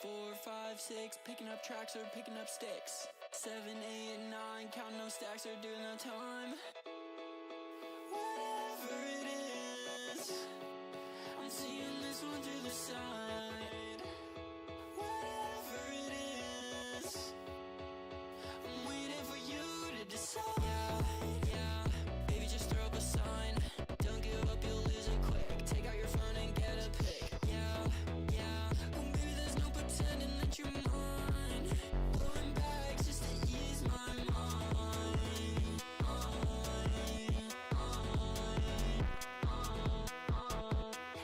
4, 5, 6, picking up tracks or picking up sticks. 7, 8, 9, counting no stacks or doing no time. Whatever it is, I'm seeing this one through the side. Whatever it is, I'm waiting for you to decide. Yeah, baby, just throw up a sign. Don't give up, you'll lose it quick. Take out your phone and get a pic. Yeah, oh baby, there's no pretending that you're mine. Blowing bags just to ease my mind.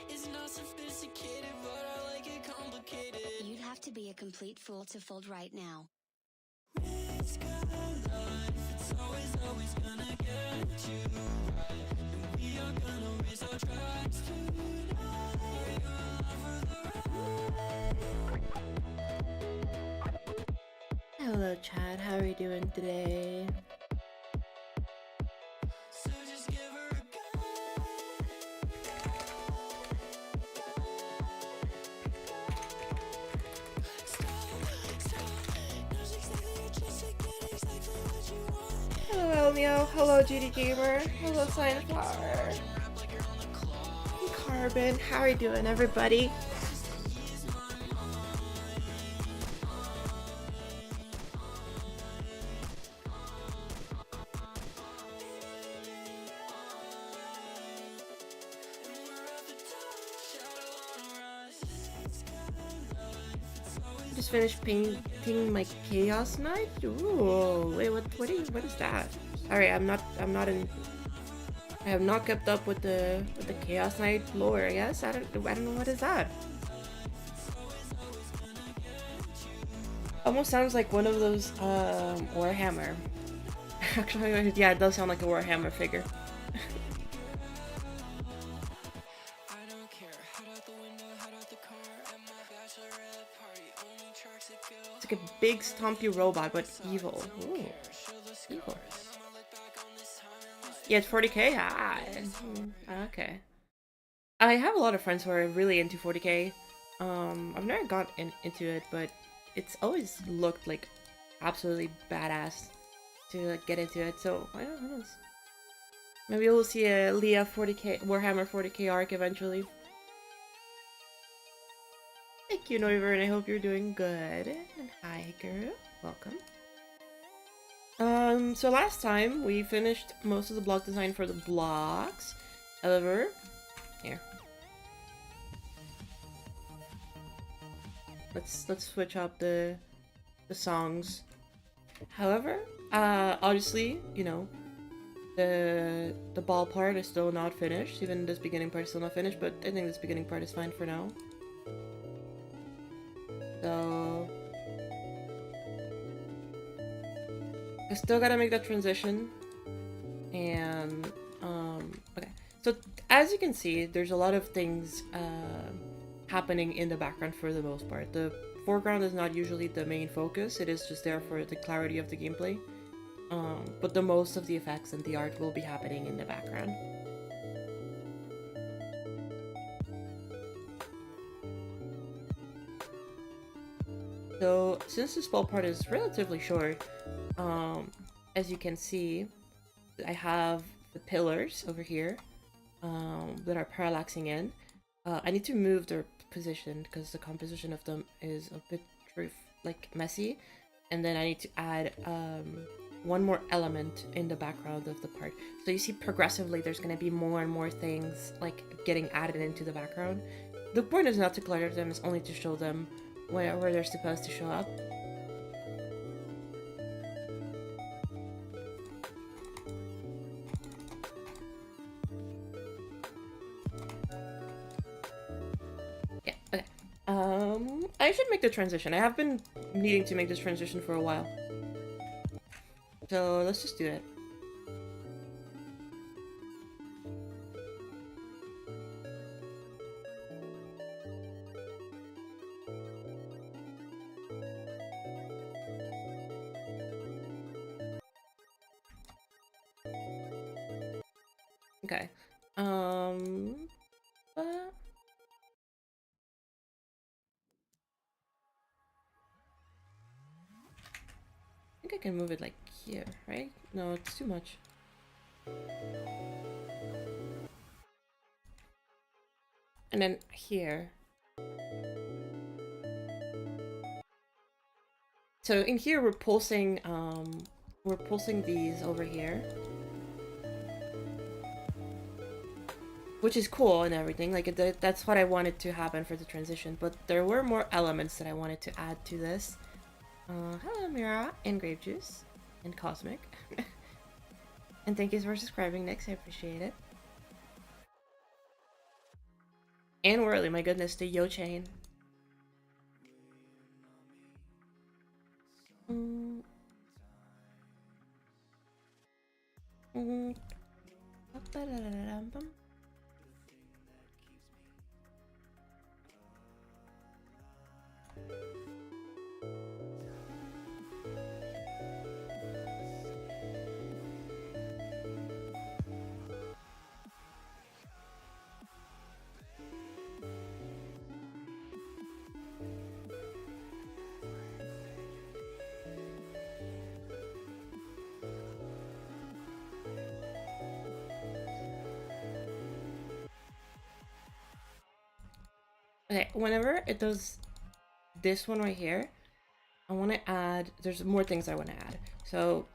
It's not sophisticated, but I like it complicated. You'd have to be a complete fool to fold right now. Risk of life, it's always gonna get you right. And we are gonna raise our tracks tonight. Are you alive for the ride? Hello, Chad. How are you doing today? So just give her a go. Knows exactly what you say, get exactly what you want. Hello, Elmio. Hello, Judy Gamer. Hello, Sunflower. Carbon. How are you doing, everybody? Just finished painting my Chaos Knight. Ooh, wait, what is that? Sorry, I have not kept up with the Chaos Knight lore. I guess I don't know what is that. Almost sounds like one of those Warhammer. Actually, yeah, it does sound like a Warhammer figure. It's like a big stompy robot, but evil. Ooh, evil. Yeah, it's 40k? Ah, okay. I have a lot of friends who are really into 40k. I've never got into it, but it's always looked like absolutely badass to like get into it. So I don't know. Maybe we'll see a Leah 40k Warhammer 40k arc eventually. Thank you, Noivern. I hope you're doing good. And hi, girl. Welcome. So last time we finished most of the block design for the blocks. However, here. Let's switch up the songs. However, obviously, you know, the ball part is still not finished. Even this beginning part is still not finished, but I think this beginning part is fine for now. So I still gotta make that transition. And okay. So as you can see, there's a lot of things happening in the background for the most part. The foreground is not usually the main focus. It is just there for the clarity of the gameplay. But the most of the effects and the art will be happening in the background. So since this ball part is relatively short, as you can see, I have the pillars over here that are parallaxing in. I need to move their position because the composition of them is a bit like messy, and then I need to add one more element in the background of the part. So you see progressively there's going to be more and more things like getting added into the background. The point is not to clutter them, it's only to show them where they're supposed to show up. Yeah, okay. I should make the transition. I have been needing to make this transition for a while. So let's just do it. Okay. think I can move it like here, right? No, it's too much. And then here. So in here we're pulsing these over here. Which is cool and everything, like that's what I wanted to happen for the transition, but there were more elements that I wanted to add to this. Hello Mira, and Grape Juice, and Cosmic. And thank you for subscribing, Nix, I appreciate it. And Whirly, my goodness, the Yo Chain. Mm. Mm. Okay, whenever it does this one right here, I want to add, there's more things I want to add. So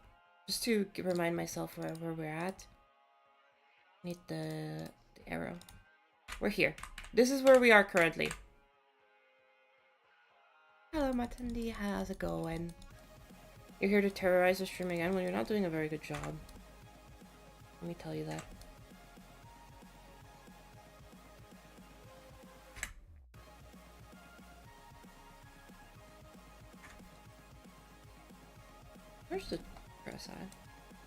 just to remind myself where we're at, I need the arrow. We're here. This is where we are currently. Hello Matandi, how's it going? You're here to terrorize the stream again? Well, you're not doing a very good job. Let me tell you that. Where's the press at?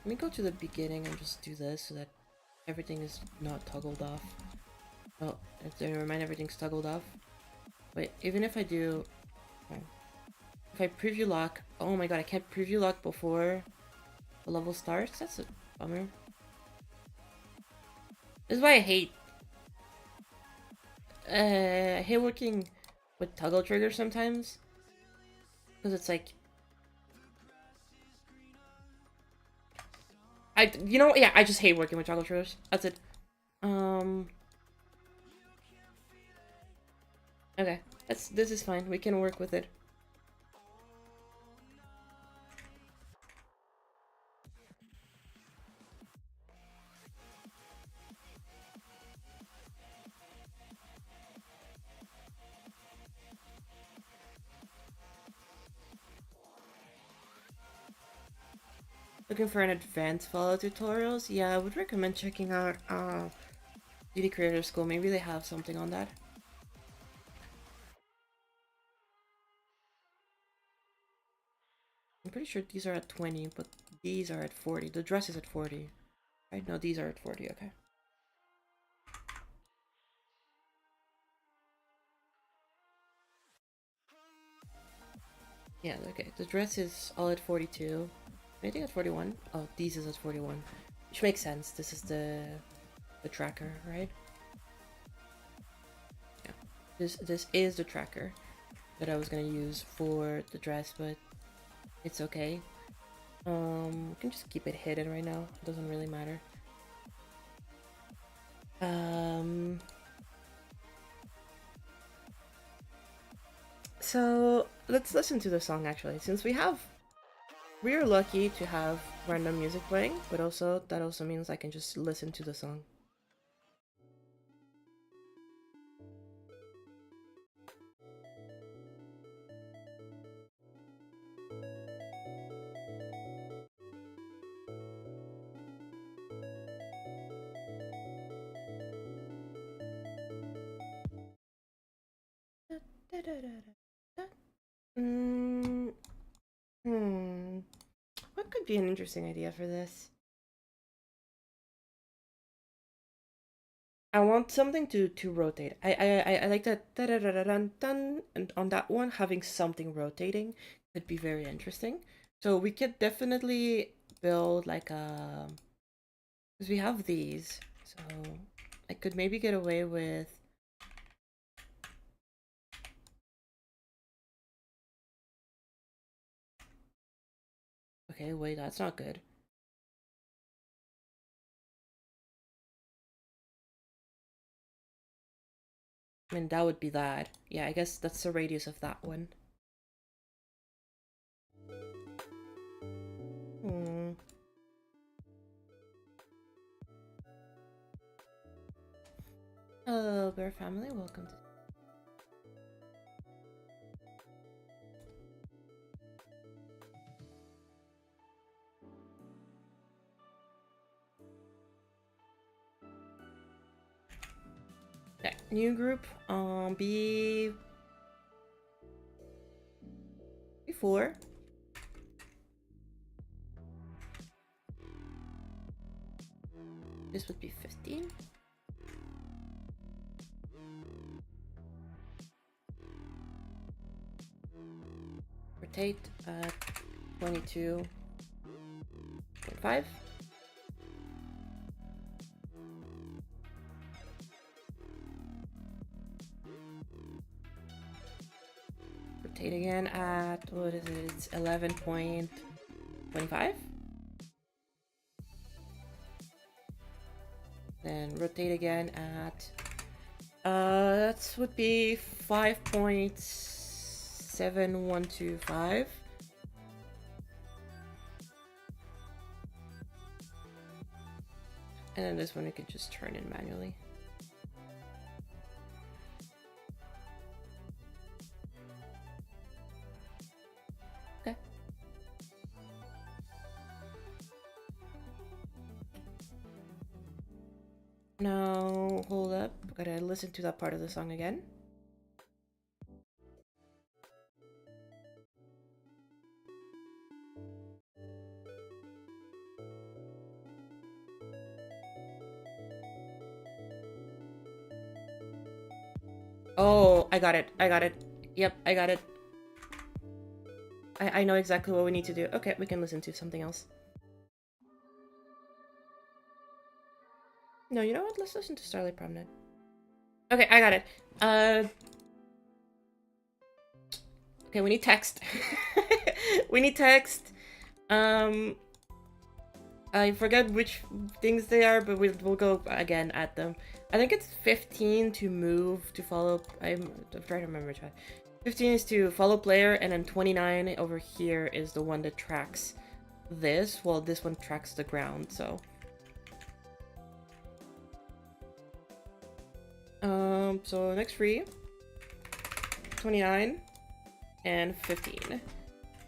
Let me go to the beginning and just do this so that everything is not toggled off. Oh, never mind, everything's toggled off. Wait, even if I do... Okay. If I preview lock... Oh my god, I can't preview lock before the level starts? That's a bummer. This is why I hate... I hate working with toggle triggers sometimes. Because it's like... You know, yeah, I just hate working with toggle triggers. That's it. Okay, this is fine. We can work with it. Looking for an advanced follow tutorials? Yeah, I would recommend checking out Beauty Creator School. Maybe they have something on that. I'm pretty sure these are at 20, but these are at 40. The dress is at 40. Right? No, these are at 40, okay. Yeah, okay. The dress is all at 42. Anything at 41? Oh, these is at 41. Which makes sense. This is the tracker, right? Yeah. This is the tracker that I was gonna use for the dress, but it's okay. We can just keep it hidden right now. It doesn't really matter. So let's listen to the song actually, since we are lucky to have random music playing, but also that also means I can just listen to the song. What could be an interesting idea for this? I want something to rotate. I like that dun, and on that one having something rotating could be very interesting. So we could definitely build like a, because we have these, so I could maybe get away with Okay, wait, that's not good. I mean, that would be that. Yeah, I guess that's the radius of that one. Hmm. Hello, bear family. Welcome to. Okay, new group. B4. This would be 15. Rotate at 22.5. Rotate again at, what is it? It's 11.25. Then rotate again at, that would be 5.7125. And then this one we could just turn in manually. Okay. Now, hold up. Gotta listen to that part of the song again. Oh, I got it. I got it. Yep, I got it. I know exactly what we need to do. Okay, we can listen to something else. No, you know what? Let's listen to Starlight Promenade. Okay, I got it. Okay, we need text. We need text. I forget which things they are, but we'll go again at them. I think it's 15 to move to follow. I'm trying to remember. 15 is to follow player, and then 29 over here is the one that tracks this, while this one tracks the ground, so. So next free, 29 and 15.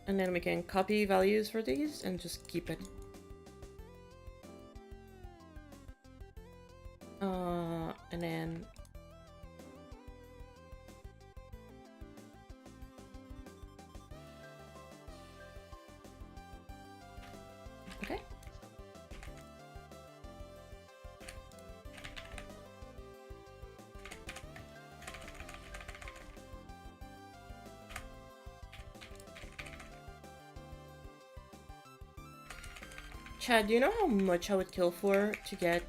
And then we can copy values for these and just keep it. And then okay. Chad, do you know how much I would kill for to get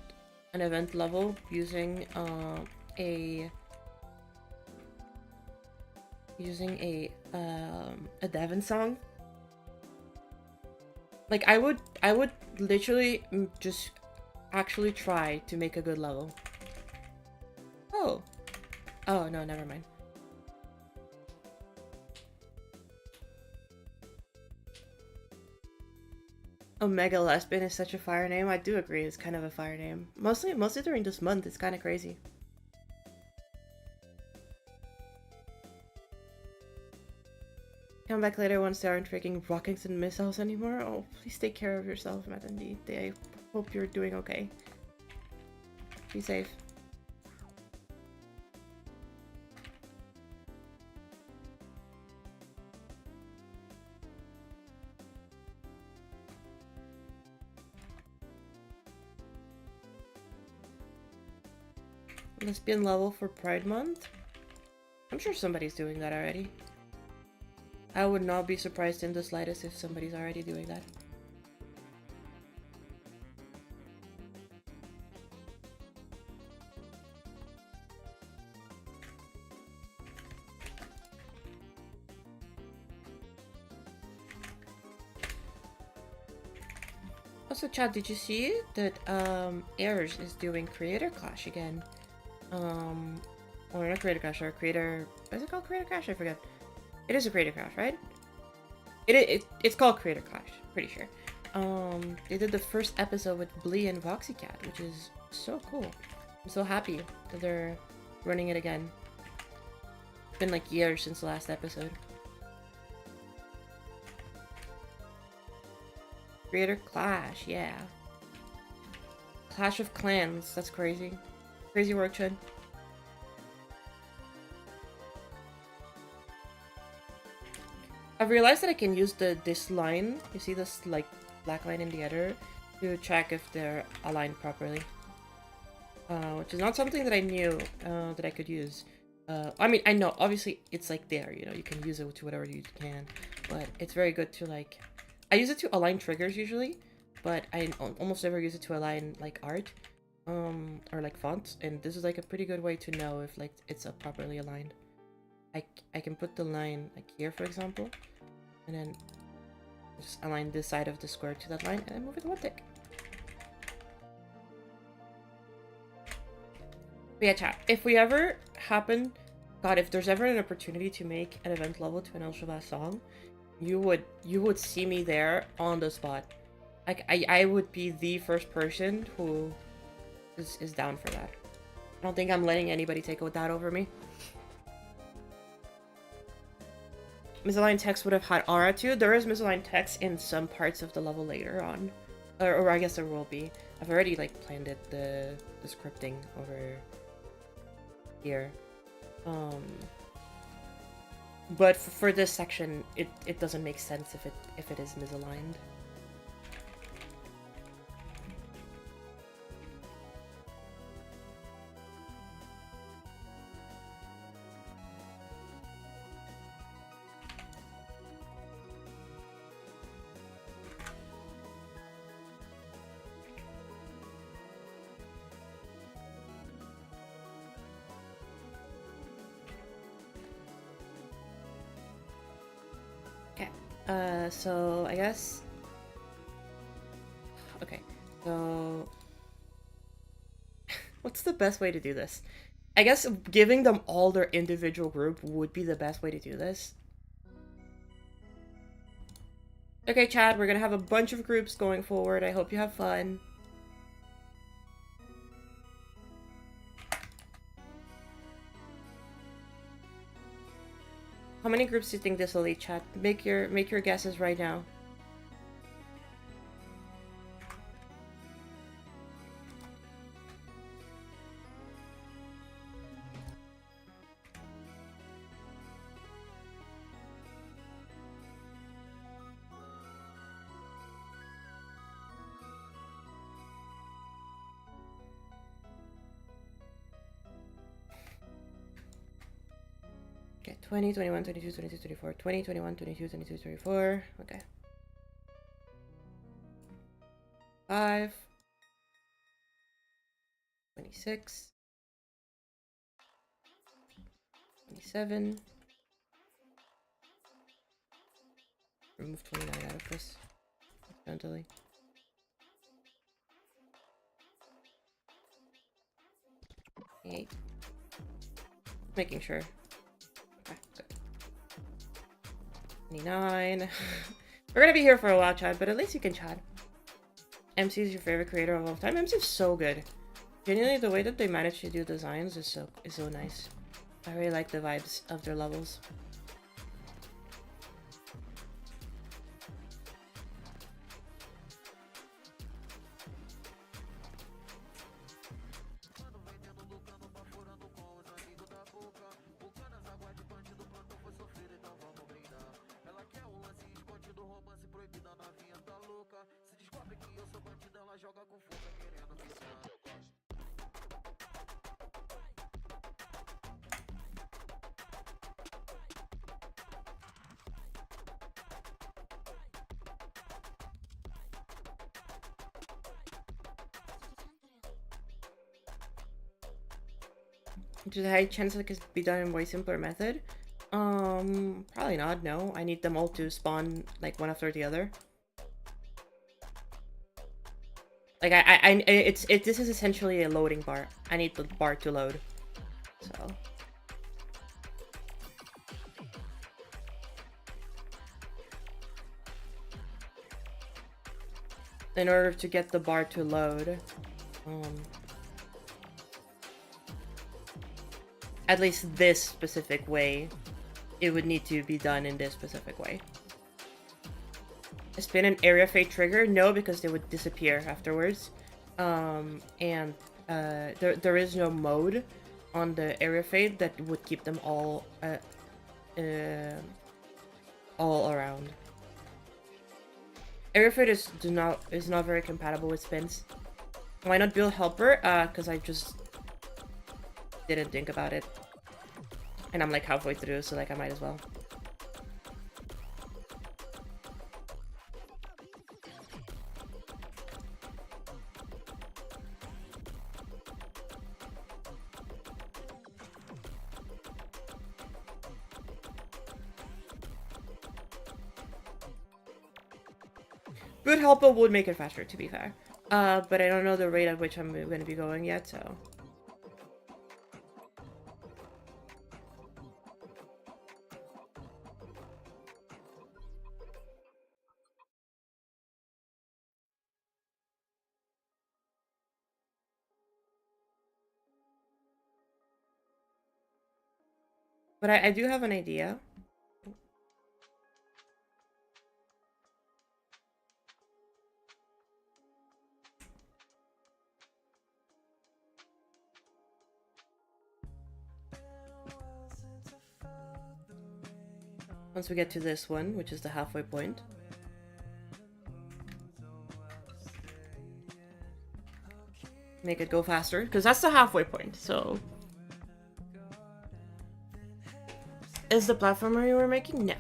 an event level using a Devon song? Like I would literally just actually try to make a good level. Oh. Oh no, never mind. Omega Lesbian is such a fire name. I do agree, it's kind of a fire name. Mostly during this month, it's kind of crazy. Come back later once they aren't freaking rockets and missiles anymore. Oh, please take care of yourself, Matandi. I hope you're doing okay. Be safe. Lesbian level for Pride Month? I'm sure somebody's doing that already. I would not be surprised in the slightest if somebody's already doing that. Also, Chad, did you see that Airs is doing Creator Clash again? Or not Creator Clash, or Creator... Is it called Creator Clash? I forget. It is a Creator Clash, right? It's called Creator Clash, pretty sure. They did the first episode with Blee and Voxycat, which is so cool. I'm so happy that they're running it again. It's been like years since the last episode. Creator Clash, yeah. Clash of Clans, that's crazy. Crazy work, Chud. I've realized that I can use this line, you see this like black line in the editor, to check if they're aligned properly. Which is not something that I knew that I could use. I mean, I know, obviously it's like there, you know, you can use it to whatever you can, but it's very good to like... I use it to align triggers usually, but I almost never use it to align like art, or like fonts, and this is like a pretty good way to know if like it's properly aligned. I can put the line like here, for example, and then just align this side of the square to that line, and then move it one tick. But yeah, chat, if we ever happen, God, if there's ever an opportunity to make an event level to an El Shabazz song, you would see me there on the spot. Like I would be the first person who is down for that. I don't think I'm letting anybody take that over me. Misaligned text would have had aura too. There is misaligned text in some parts of the level later on, or I guess there will be. I've already like planned it, the scripting over here. But for this section, it doesn't make sense if it is misaligned. So I guess... Okay, so... What's the best way to do this? I guess giving them all their individual group would be the best way to do this. Okay, Chad, we're gonna have a bunch of groups going forward. I hope you have fun. How many groups do you think this will lead, Chad? Make your guesses right now. Okay, 20, 21, 22, 23, 24. 20, 21, 22, 23, 24. Okay. 5. 26. 27. Remove 29 out of this. Accidentally. 8. Making sure. Okay, good. 29. We're gonna be here for a while, Chad, but at least you can chat. MC is your favorite creator of all time. MC is so good. Genuinely, the way that they manage to do designs is so nice. I really like the vibes of their levels. Does the high chance that it could be done in a way simpler method? Probably not, no. I need them all to spawn like one after the other. Like this is essentially a loading bar. I need the bar to load. So in order to get the bar to load, at least this specific way, it would need to be done in this specific way. Spin an area fade trigger? No, because they would disappear afterwards. And there is no mode on the area fade that would keep them all around. Area fade is not very compatible with spins. Why not build helper? Because I just didn't think about it, and I'm like halfway through, so like I might as well. Good helper would make it faster, to be fair. But I don't know the rate at which I'm going to be going yet, so... But I do have an idea. Once we get to this one, which is the halfway point. Make it go faster, because that's the halfway point, so... Is the platformer you were making? No.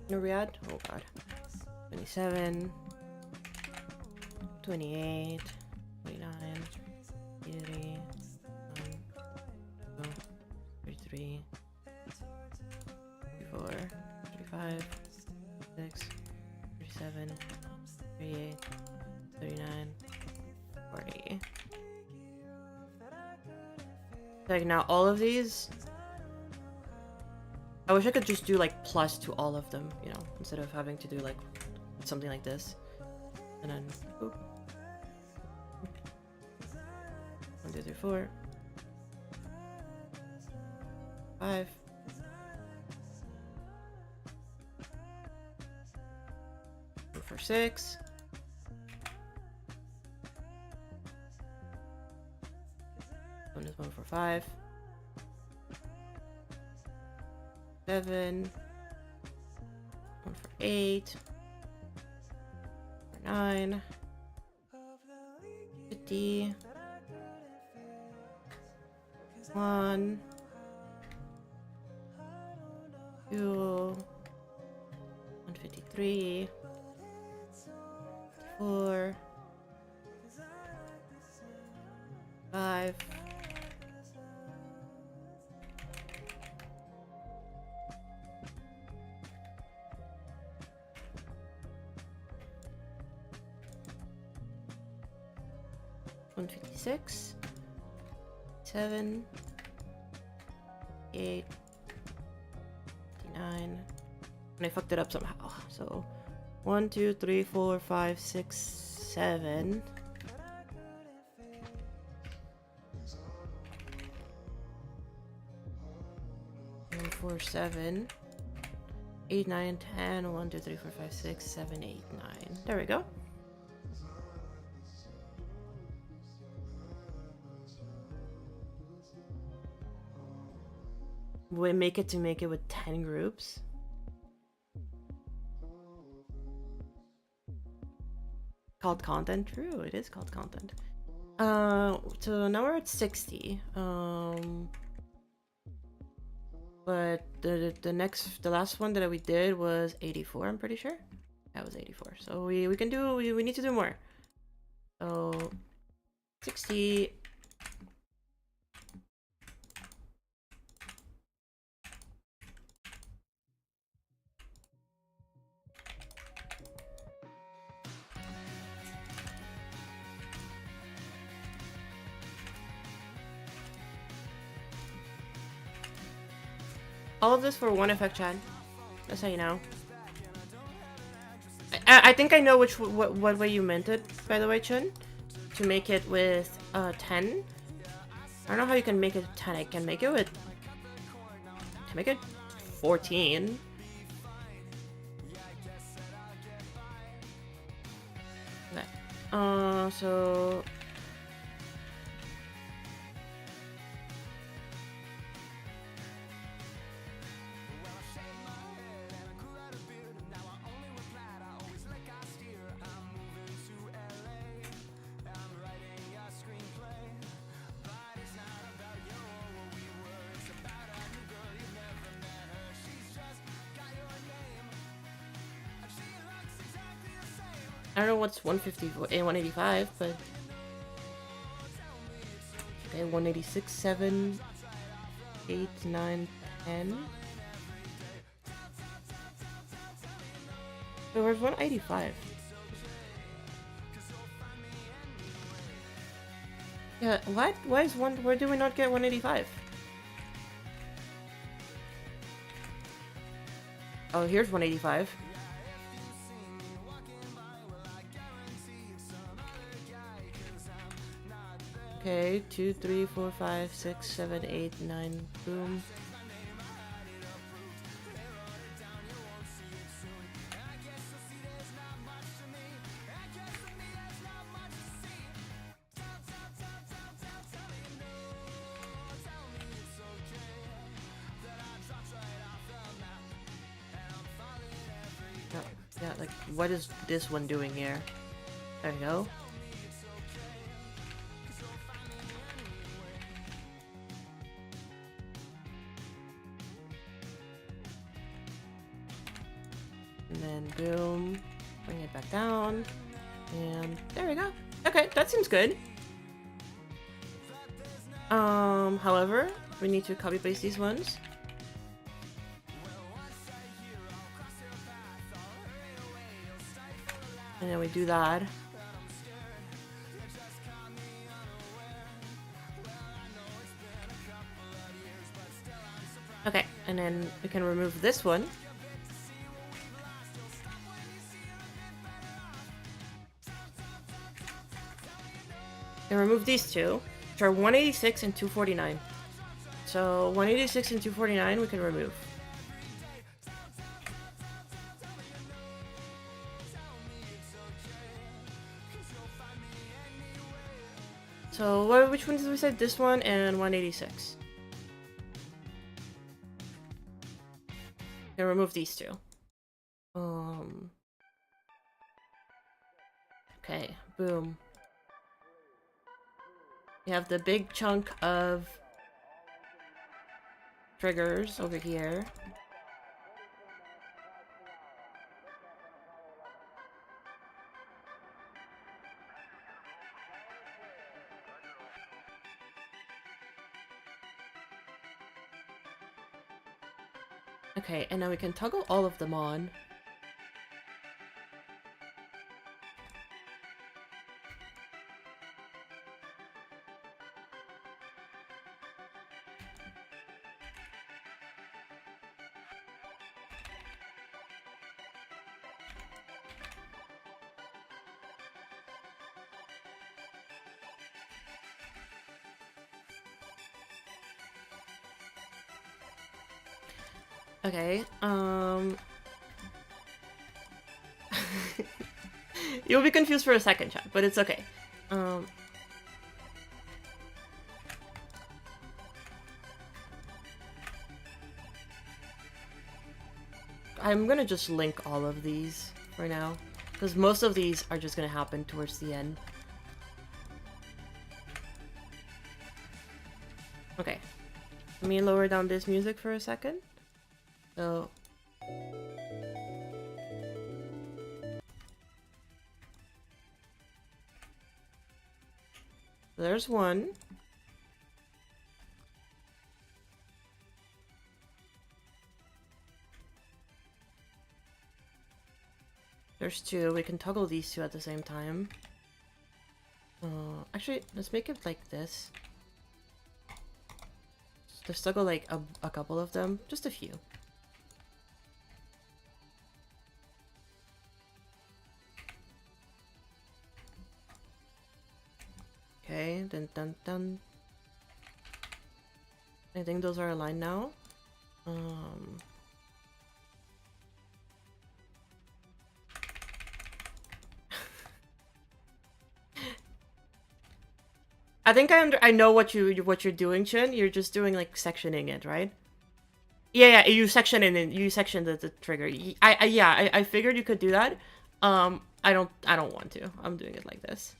No Riyadh? Oh god. 27, 28, 29, 30, 33, 34, 35, 36, 37, 38, 39, 40. Like now all of these, I wish I could just do like plus to all of them, you know, instead of having to do like something like this. And then, oop. 1, 2, 3, 4, 5. Go for 6. One is 1 for 5. 7. 1 for 8. For 9. 50. 1. 2. 153. 4. 5. 156, 7, 8, 9. And I fucked it up somehow. So 1, 2, 3, 4, 5, 6, 7. 1, 4, 7. 8, 9, 10. 1, 2, 3, 4, 5, 6, 7, 8, 9. There we go. We make it with 10 groups. Called content? True, it is called content. So now we're at 60. But the last one that we did was 84, I'm pretty sure. That was 84. So we can do, we need to do more. So 60. All of this for one effect, Chad. That's how you know. I think I know what way you meant it, by the way, Chun. To make it with 10. I don't know how you can make it 10. I can make it with... I can make it 14. Okay. So... I don't know what's 150 and 185, but okay, 186, 7, 8, 9, 10. So where's 185? Yeah, what? Why is one? Where do we not get 185? Oh, here's 185. Okay, 2, 3, 4, 5, 6, 7, 8, 9, boom. Yeah, like, what is this one doing here? There you go. And then boom, bring it back down, and there we go. Okay, that seems good. However, we need to copy paste these ones. And then we do that. Okay, and then we can remove this one. And remove these two, which are 186 and 249. So 186 and 249 we can remove. So which ones did we say? This one and 186. And remove these two. Okay, boom. We have the big chunk of triggers over here. Okay, and now we can toggle all of them on. Okay, you'll be confused for a second, chat, but it's okay. I'm gonna just link all of these for now, because most of these are just gonna happen towards the end. Okay. Let me lower down this music for a second. So there's one. There's two. We can toggle these two at the same time. Actually, let's make it like this. Let's toggle like a couple of them. Just a few. Okay, dun. I think those are aligned now. I think I know what you're doing, Chin. You're just doing like sectioning it, right? Yeah, you section it and you section the trigger. I figured you could do that. I don't want to. I'm doing it like this.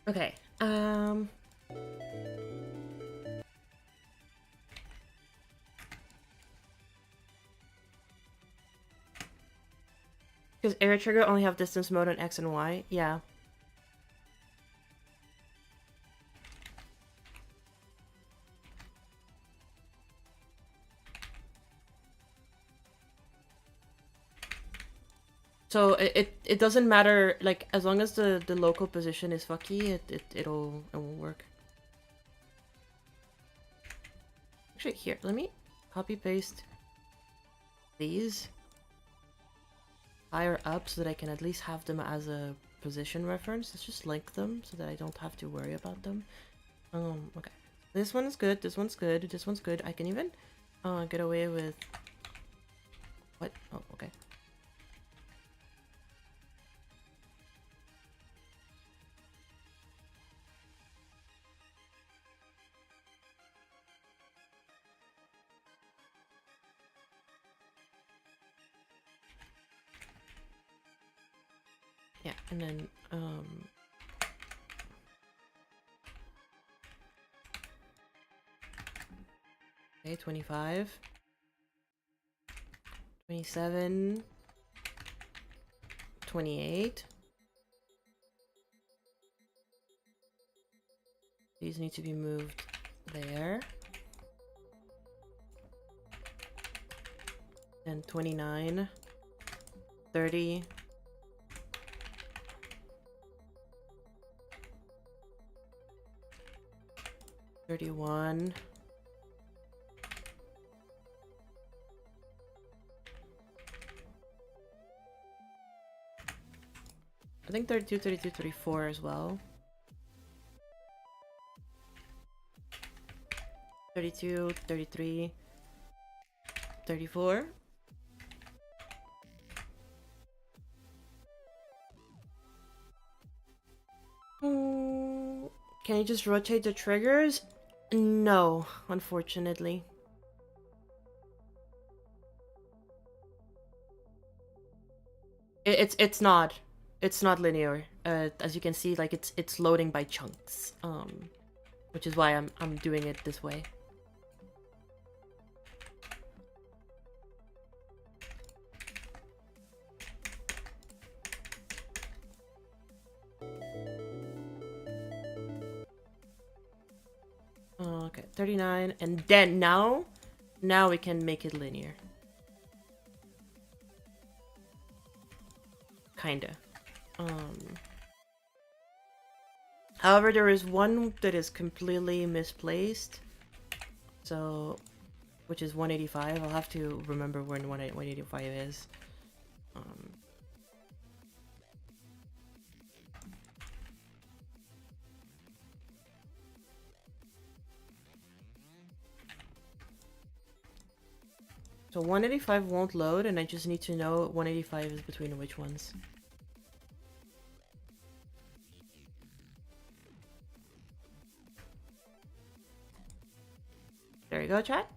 Okay. Because air trigger only have distance mode on X and Y. Yeah. So it doesn't matter, like, as long as the local position is fucky, it will work. Actually, here, let me copy paste these higher up so that I can at least have them as a position reference. Let's just link them so that I don't have to worry about them. Okay. This one is good, this one's good, this one's good. I can even get away with... What? Oh, okay. Yeah, and then, okay, 25, 27, 28. These need to be moved there. And 29, 30, 31, 32, 33, 34 as well. 32, 33, 34. Can you just rotate the triggers? No, unfortunately. It's not. It's not linear. As you can see, like it's loading by chunks. Which is why I'm doing it this way. Okay, 39, and then now we can make it linear. Kinda. However, there is one that is completely misplaced. So, which is 185. I'll have to remember when 185 is. So 185 won't load, and I just need to know 185 is between which ones. There you go, chat.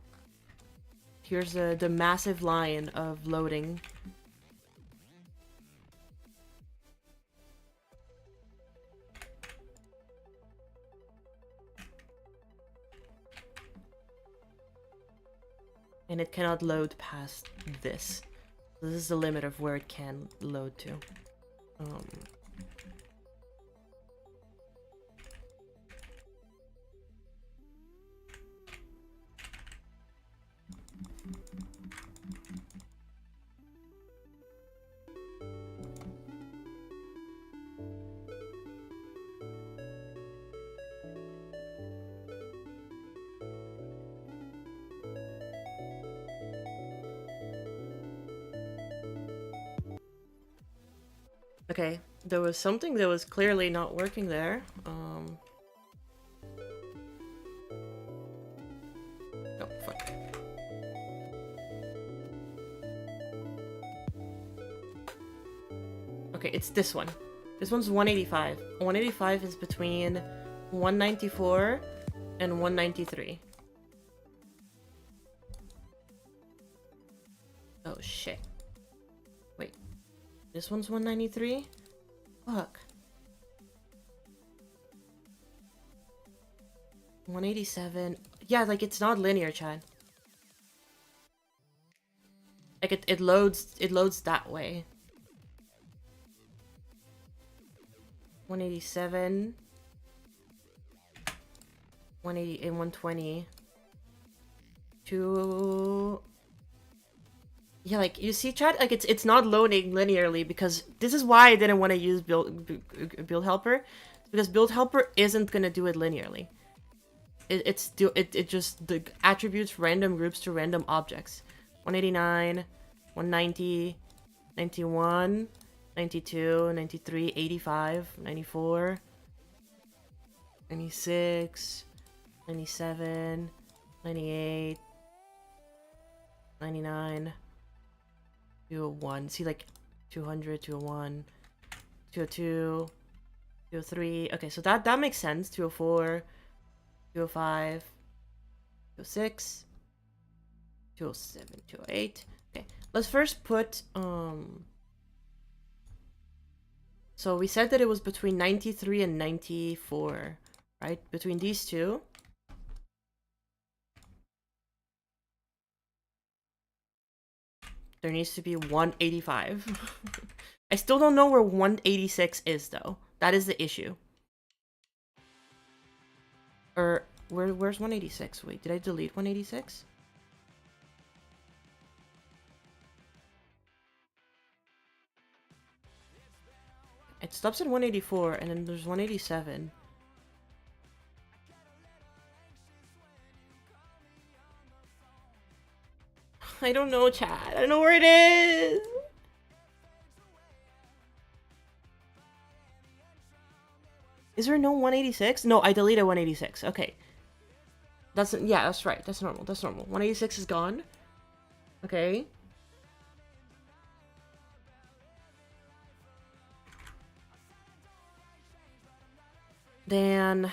Here's the massive line of loading. And it cannot load past this. This is the limit of where it can load to. Okay, there was something that was clearly not working there. Oh, fuck. Okay, it's this one. This one's 185. 185 is between 194 and 193. Oh, shit. Wait. This one's 193? Fuck. 187. Yeah, like, it's not linear, Chad. Like, it loads that way. 187. 180 and 120. Yeah, like, you see, chat? Like, it's not loading linearly, because this is why I didn't want to use build helper. Because build helper isn't gonna do it linearly. It just the attributes random groups to random objects. 189, 190, 91, 92, 93, 85, 94, 96, 97, 98, 99, 201. See, like 200, 201, 202, 203. Okay, so that makes sense. 204, 205, 206, 207, 208. Okay, let's first put so we said that it was between 93 and 94, right? Between these two. There needs to be 185. I still don't know where 186 is, though. That is the issue. Or, where's 186? Wait, did I delete 186? It stops at 184, and then there's 187. I don't know, chat. I don't know where it is. Is there no 186? No, I deleted 186. Okay. Yeah, that's right. That's normal. That's normal. 186 is gone. Okay. Then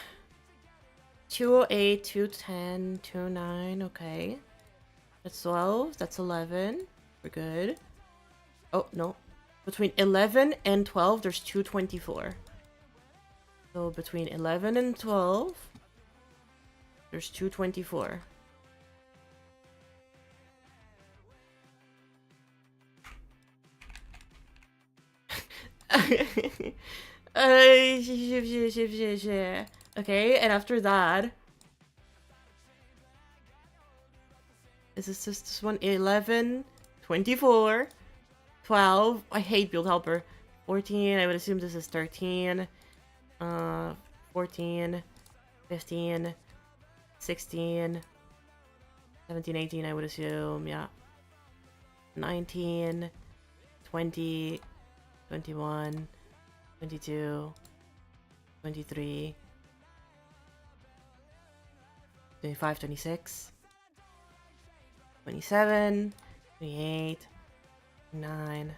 208, 210, 29. Okay. That's 12. That's 11. We're good. Oh, no. Between 11 and 12, there's 224. So between 11 and 12, there's 224. Okay, and after that, is this one? 11, 24, 12. I hate build helper. 14. I would assume this is 13. 14, 15, 16, 17, 18, I would assume, yeah. 19, 20, 21, 22, 23, 25, 26, 27, 28, 9,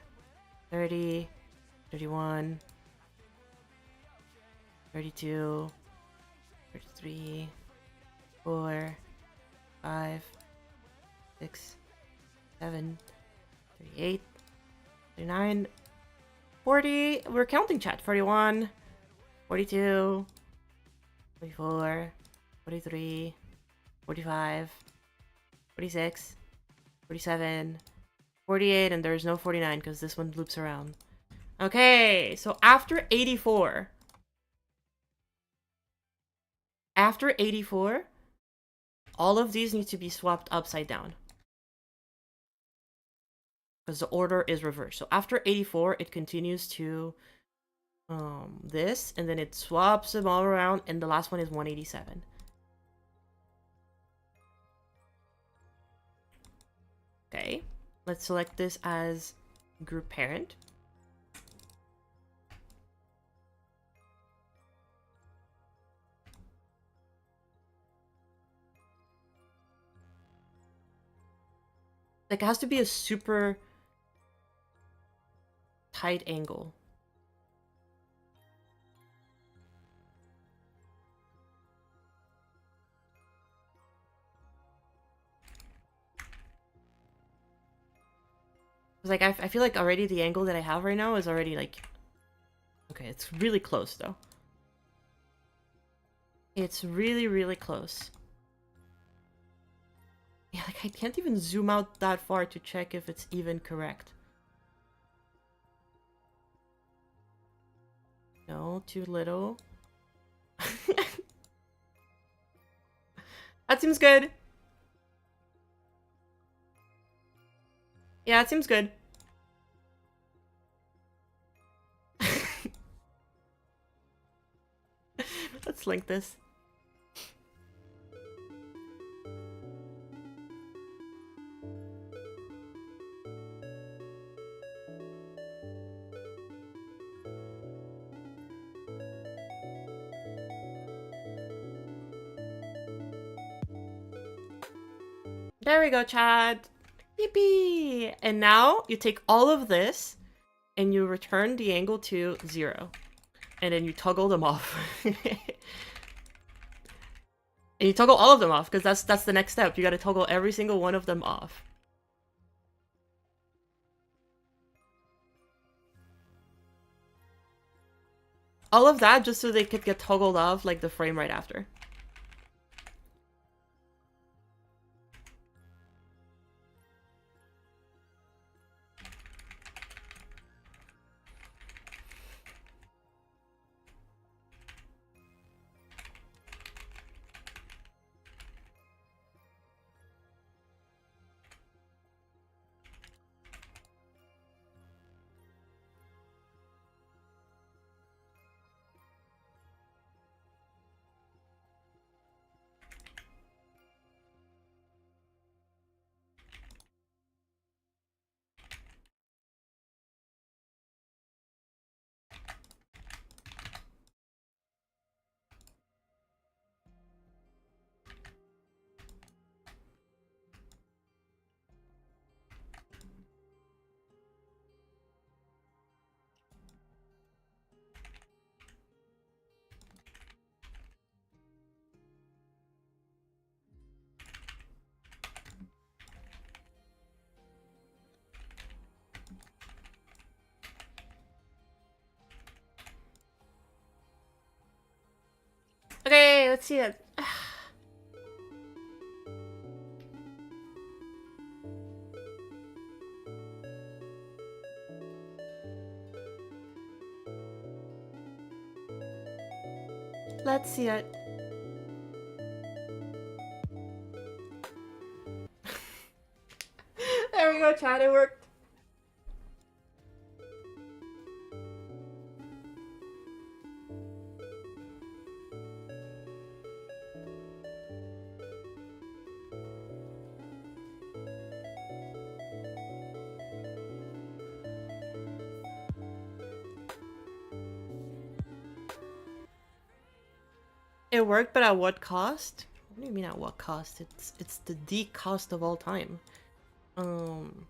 30, 31, 32, 33, 4, 5, 6, 7, 38, 39, 40. We're counting, chat. 41, 42, 44, 43, 45, 46, 47, 48, and there's no 49 because this one loops around. Okay, so after 84, all of these need to be swapped upside down because the order is reversed. So after 84, it continues to this, and then it swaps them all around, and the last one is 187. Okay, let's select this as group parent. Like, it has to be a super tight angle. Like, I feel like already the angle that I have right now is already like... Okay, it's really close though. It's really, really close. Yeah, like I can't even zoom out that far to check if it's even correct. No, too little. That seems good. Yeah, it seems good. Let's link this. There we go, Chad. Yippee! And now you take all of this and you return the angle to 0. And then you toggle them off. And you toggle all of them off, because that's the next step. You gotta toggle every single one of them off. All of that just so they could get toggled off like the frame right after. Okay, let's see it. Let's see it. There we go, chat. It worked. It worked, but at what cost? What do you mean at what cost? It's the cost of all time. Um,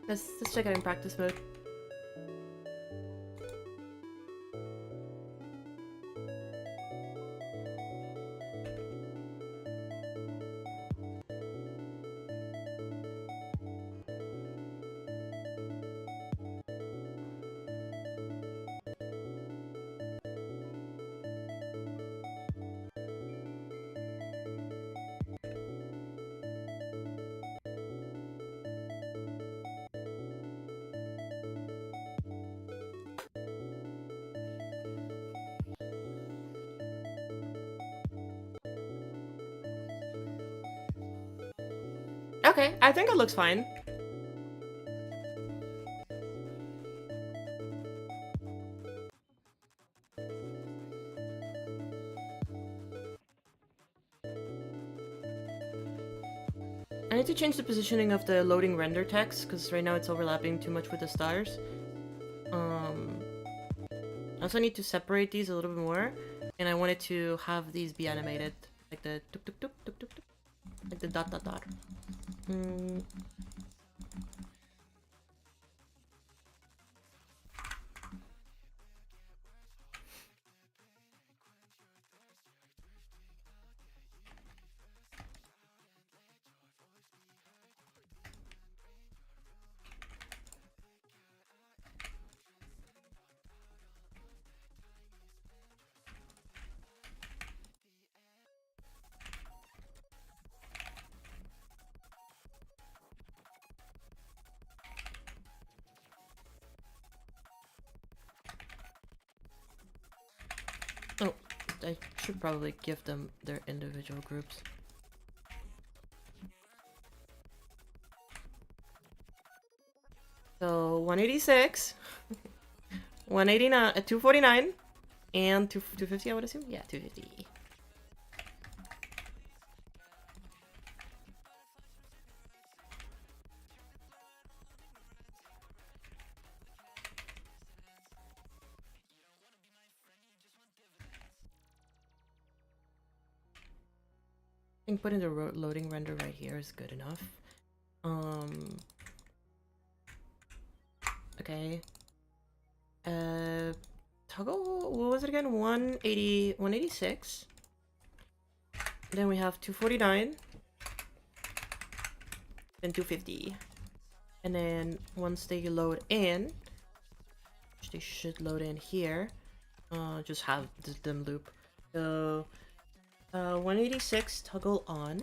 let's check it in practice mode. Okay, I think it looks fine. I need to change the positioning of the loading render text, because right now it's overlapping too much with the stars. I also need to separate these a little bit more, and I wanted to have these be animated, like the tuk tuk tuk tuk tuk tuk, like the dot dot dot. Oh, I should probably give them their individual groups. So 186, 189, 249, and 250. I would assume. Yeah, 250. I think putting the loading render right here is good enough. Okay. Toggle, what was it again? 180, 186. Then we have 249. Then 250. And then once they load in, which they should load in here, just have them loop. So 186 toggle on,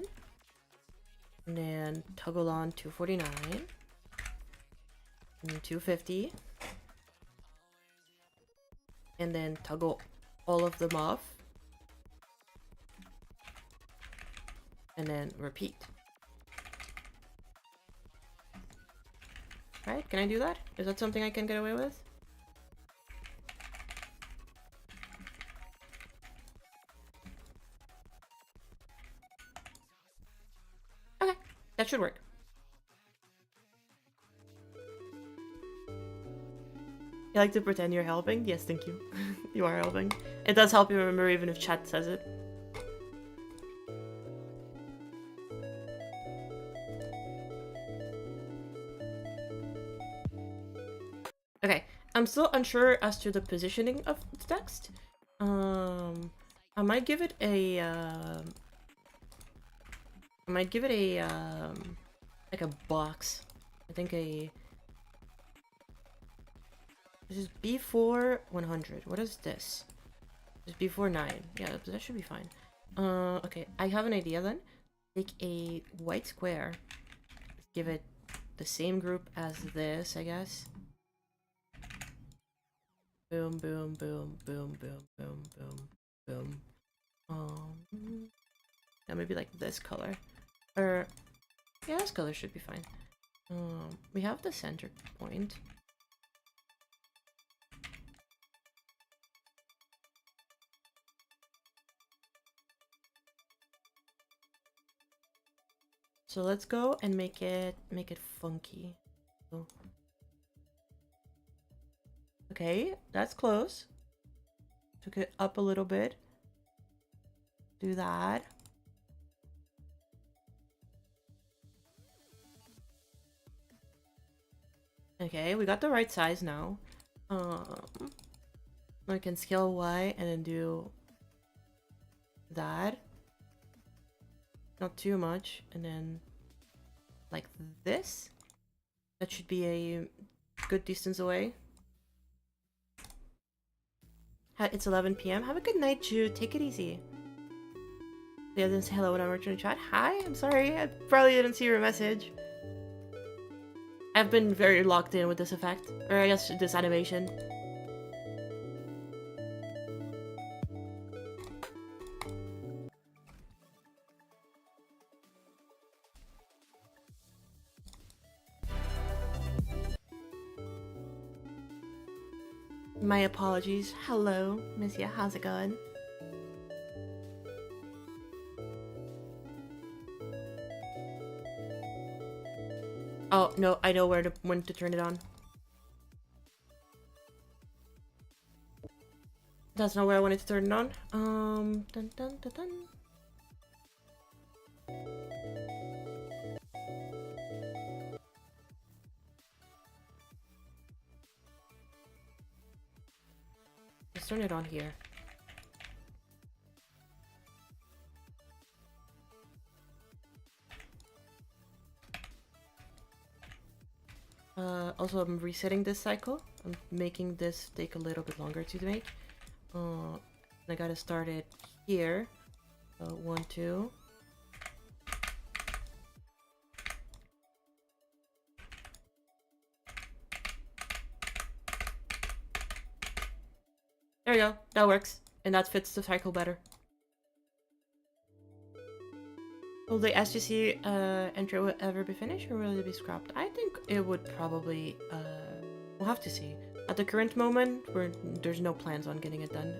and then toggle on 249, and 250, and then toggle all of them off, and then repeat. Right? Can I do that? Is that something I can get away with? Okay, that should work. You like to pretend you're helping? Yes, thank you. You are helping. It does help you remember even if chat says it. Okay, I'm still unsure as to the positioning of the text. I might give it a like a box. I think this is before 100. What is this? This is before 9. Yeah, that should be fine. Okay, I have an idea then. Take a white square, give it the same group as this, I guess. Boom, boom, boom, boom, boom, boom, boom, boom. Yeah, maybe like this color. Or, yeah, this color should be fine. We have the center point. So let's go and make it funky. So, okay, that's close. Took it up a little bit. Do that. Okay, we got the right size now. I can scale Y and then do that. Not too much, and then like this. That should be a good distance away. It's 11 p.m. Have a good night, Jude. Take it easy. Yeah, didn't say hello when I wrote you in chat. Hi, I'm sorry. I probably didn't see your message. I've been very locked in with this effect. Or I guess this animation. My apologies. Hello, Missy. How's it going? Oh, no, I know when to turn it on. That's not where I wanted to turn it on. Dun dun dun dun. Let's turn it on here. Also, I'm resetting this cycle. I'm making this take a little bit longer to make. I gotta start it here. 1, 2. There we go. That works. And that fits the cycle better. Will the SGC entry ever be finished, or will it be scrapped? I think it would probably... we'll have to see. At the current moment, there's no plans on getting it done.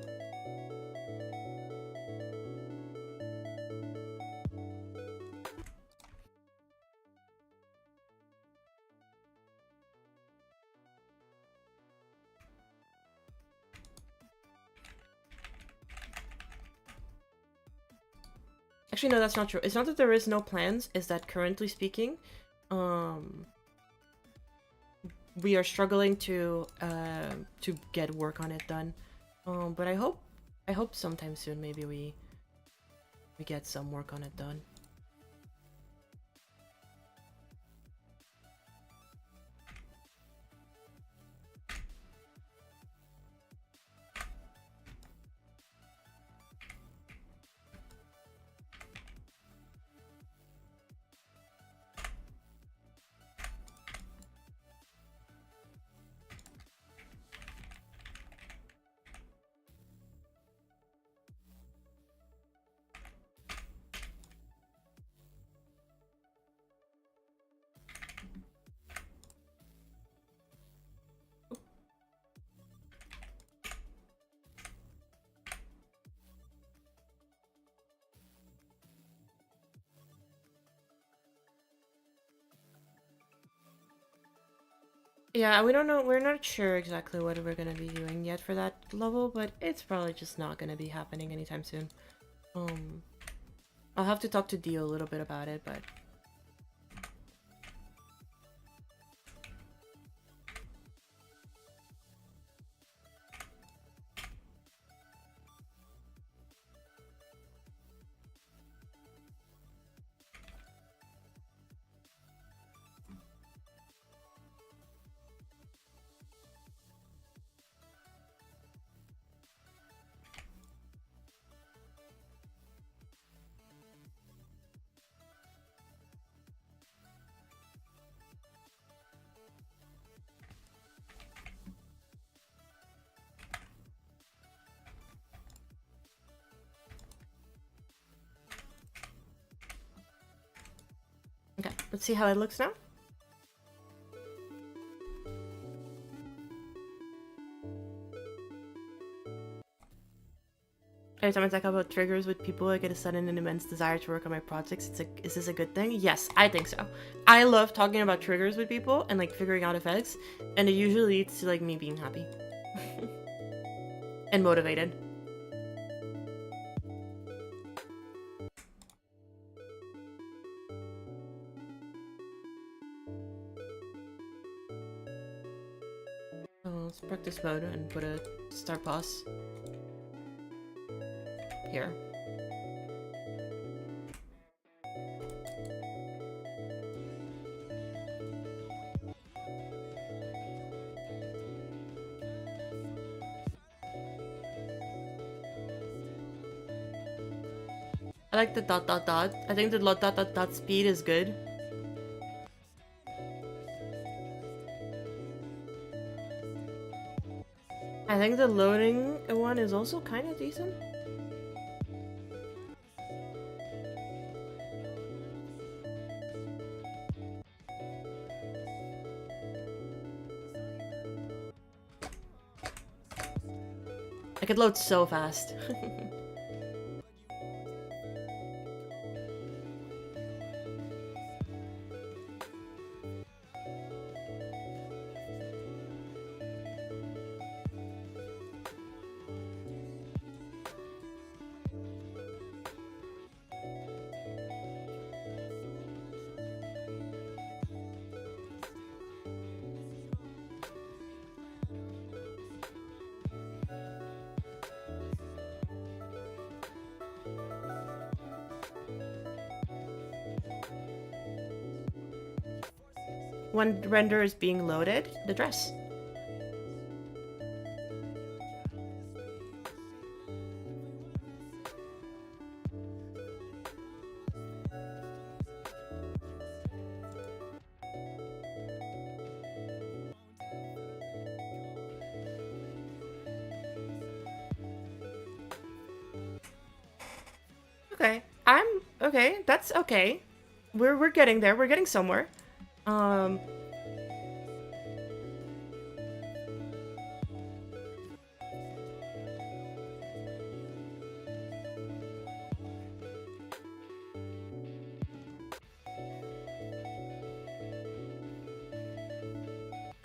Actually, no, that's not true. It's not that there is no plans, it's that currently speaking, we are struggling to get work on it done. But I hope sometime soon maybe we get some work on it done. Yeah, we don't know. We're not sure exactly what we're gonna be doing yet for that level, but it's probably just not gonna be happening anytime soon. I'll have to talk to Dio a little bit about it, but... let's see how it looks now. Every time I talk about triggers with people, I get a sudden and immense desire to work on my projects. It's like, is this a good thing? Yes, I think so. I love talking about triggers with people and like figuring out effects, and it usually leads to like me being happy and motivated. Oh, let's practice mode and put a start pause here. I like the dot dot dot. I think the dot dot dot dot speed is good. I think the loading one is also kind of decent. Like it loads so fast. When render is being loaded, the dress. Okay, okay. That's okay. We're getting there. We're getting somewhere.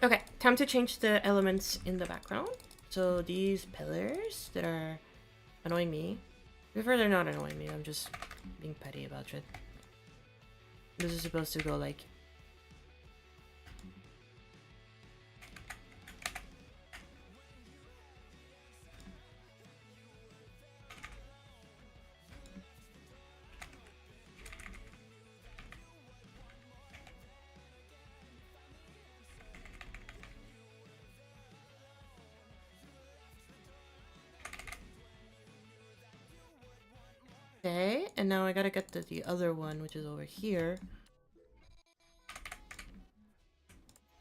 Okay, time to change the elements in the background. So these pillars that are annoying me. Before they're not annoying me, I'm just being petty about it. This is supposed to go like... Okay, and now I gotta get to the other one, which is over here.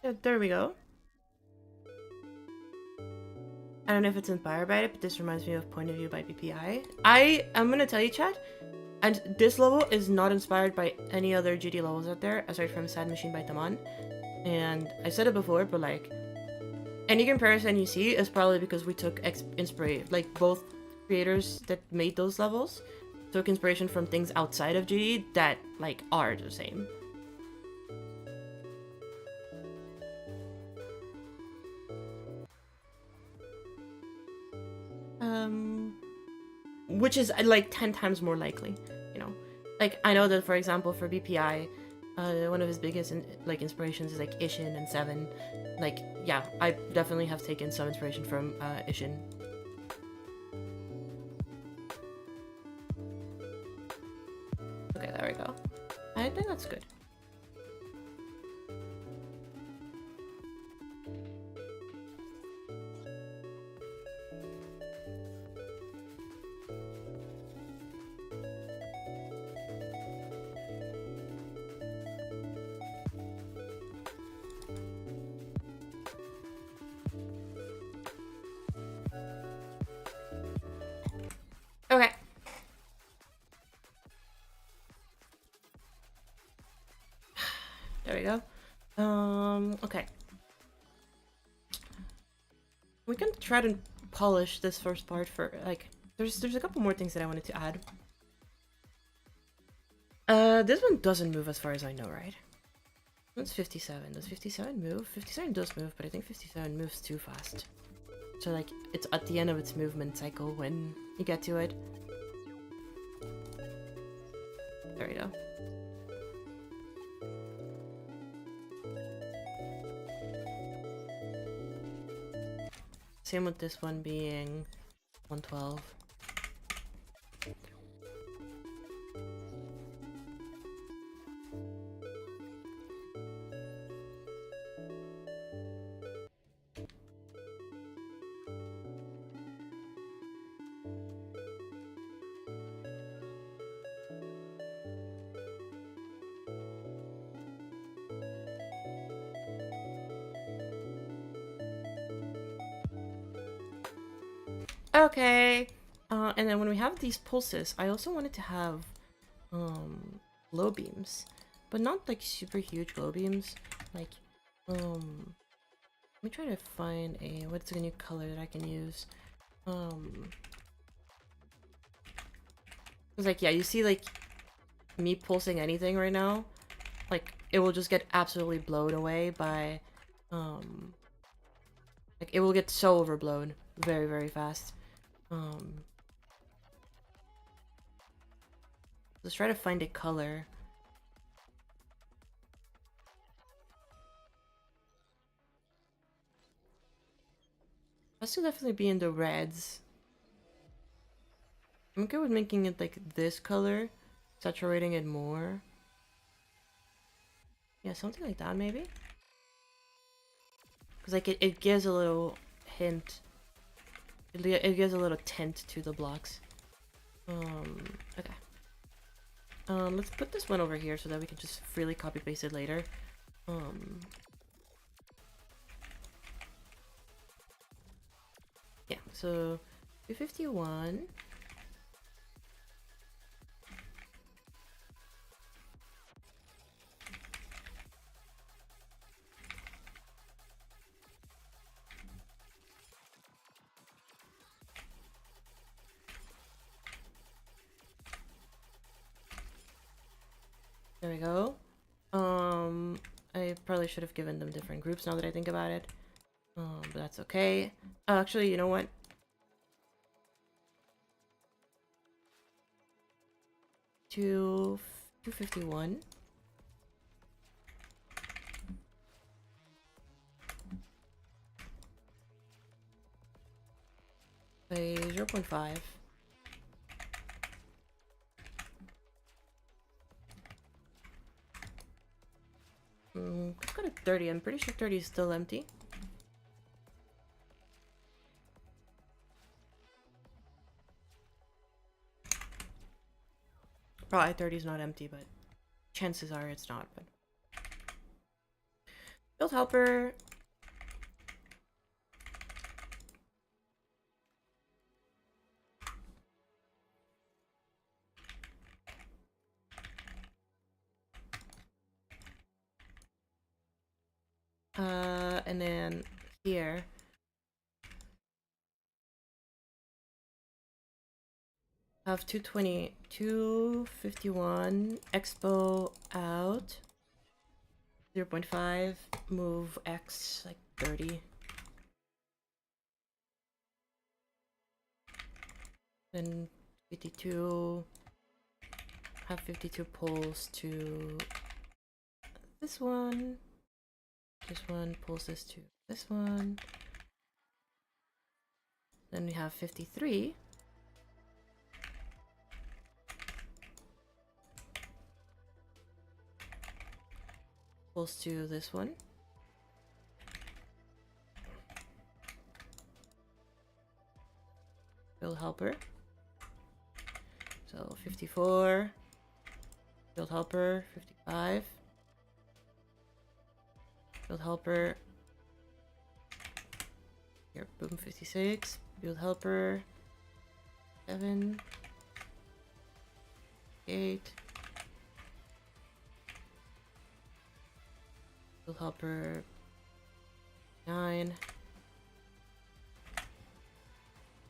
Yeah, there we go. I don't know if it's inspired by it, but this reminds me of Point of View by BPI. I'm gonna tell you, chat, and this level is not inspired by any other GD levels out there, aside from Sad Machine by Taman. And I said it before, but like, any comparison you see is probably because we took inspiration, like both creators that made those levels took inspiration from things outside of GD that like are the same. Which is like 10 times more likely, you know. Like I know that, for example, for BPI, one of his biggest inspirations is like Ishin and Seven. Like, yeah, I definitely have taken some inspiration from Ishin. Okay, there we go. I think that's good. Okay. we go. Okay. We can try to polish this first part for, like, there's a couple more things that I wanted to add. This one doesn't move as far as I know, right? That's 57. Does 57 move? 57 does move, but I think 57 moves too fast. So, like, it's at the end of its movement cycle when you get to it. There we go. Same with this one being 112. Okay. And then when we have these pulses, I also wanted to have glow beams, but not like super huge glow beams. Like, let me try to find what's a new color that I can use. Cause like, yeah, you see like me pulsing anything right now, like it will just get absolutely blown away by, like it will get so overblown very, very fast. Let's try to find a color. Has to definitely be in the reds. I'm okay with making it like this color, saturating it more. Yeah, something like that maybe. Because like it gives a little hint. It gives a little tint to the blocks. Okay. Let's put this one over here so that we can just freely copy paste it later. Yeah, so 251. There we go. I probably should have given them different groups now that I think about it. But that's okay. Actually, you know what? Two 251. By 0.5. Let's go to 30. I'm pretty sure 30 is still empty. Probably 30 is not empty, but chances are it's not. But build helper. And then here. Have 220, 251, expo out, 0.5, move X like 30. Then 52, have 52 pulls to this one pulls this to this one. Then we have 53. Pulls to this one. Build helper. So 54. Build helper. 55. Build helper. Here, boom, 56. Build helper. 7. 8. Will helper 9.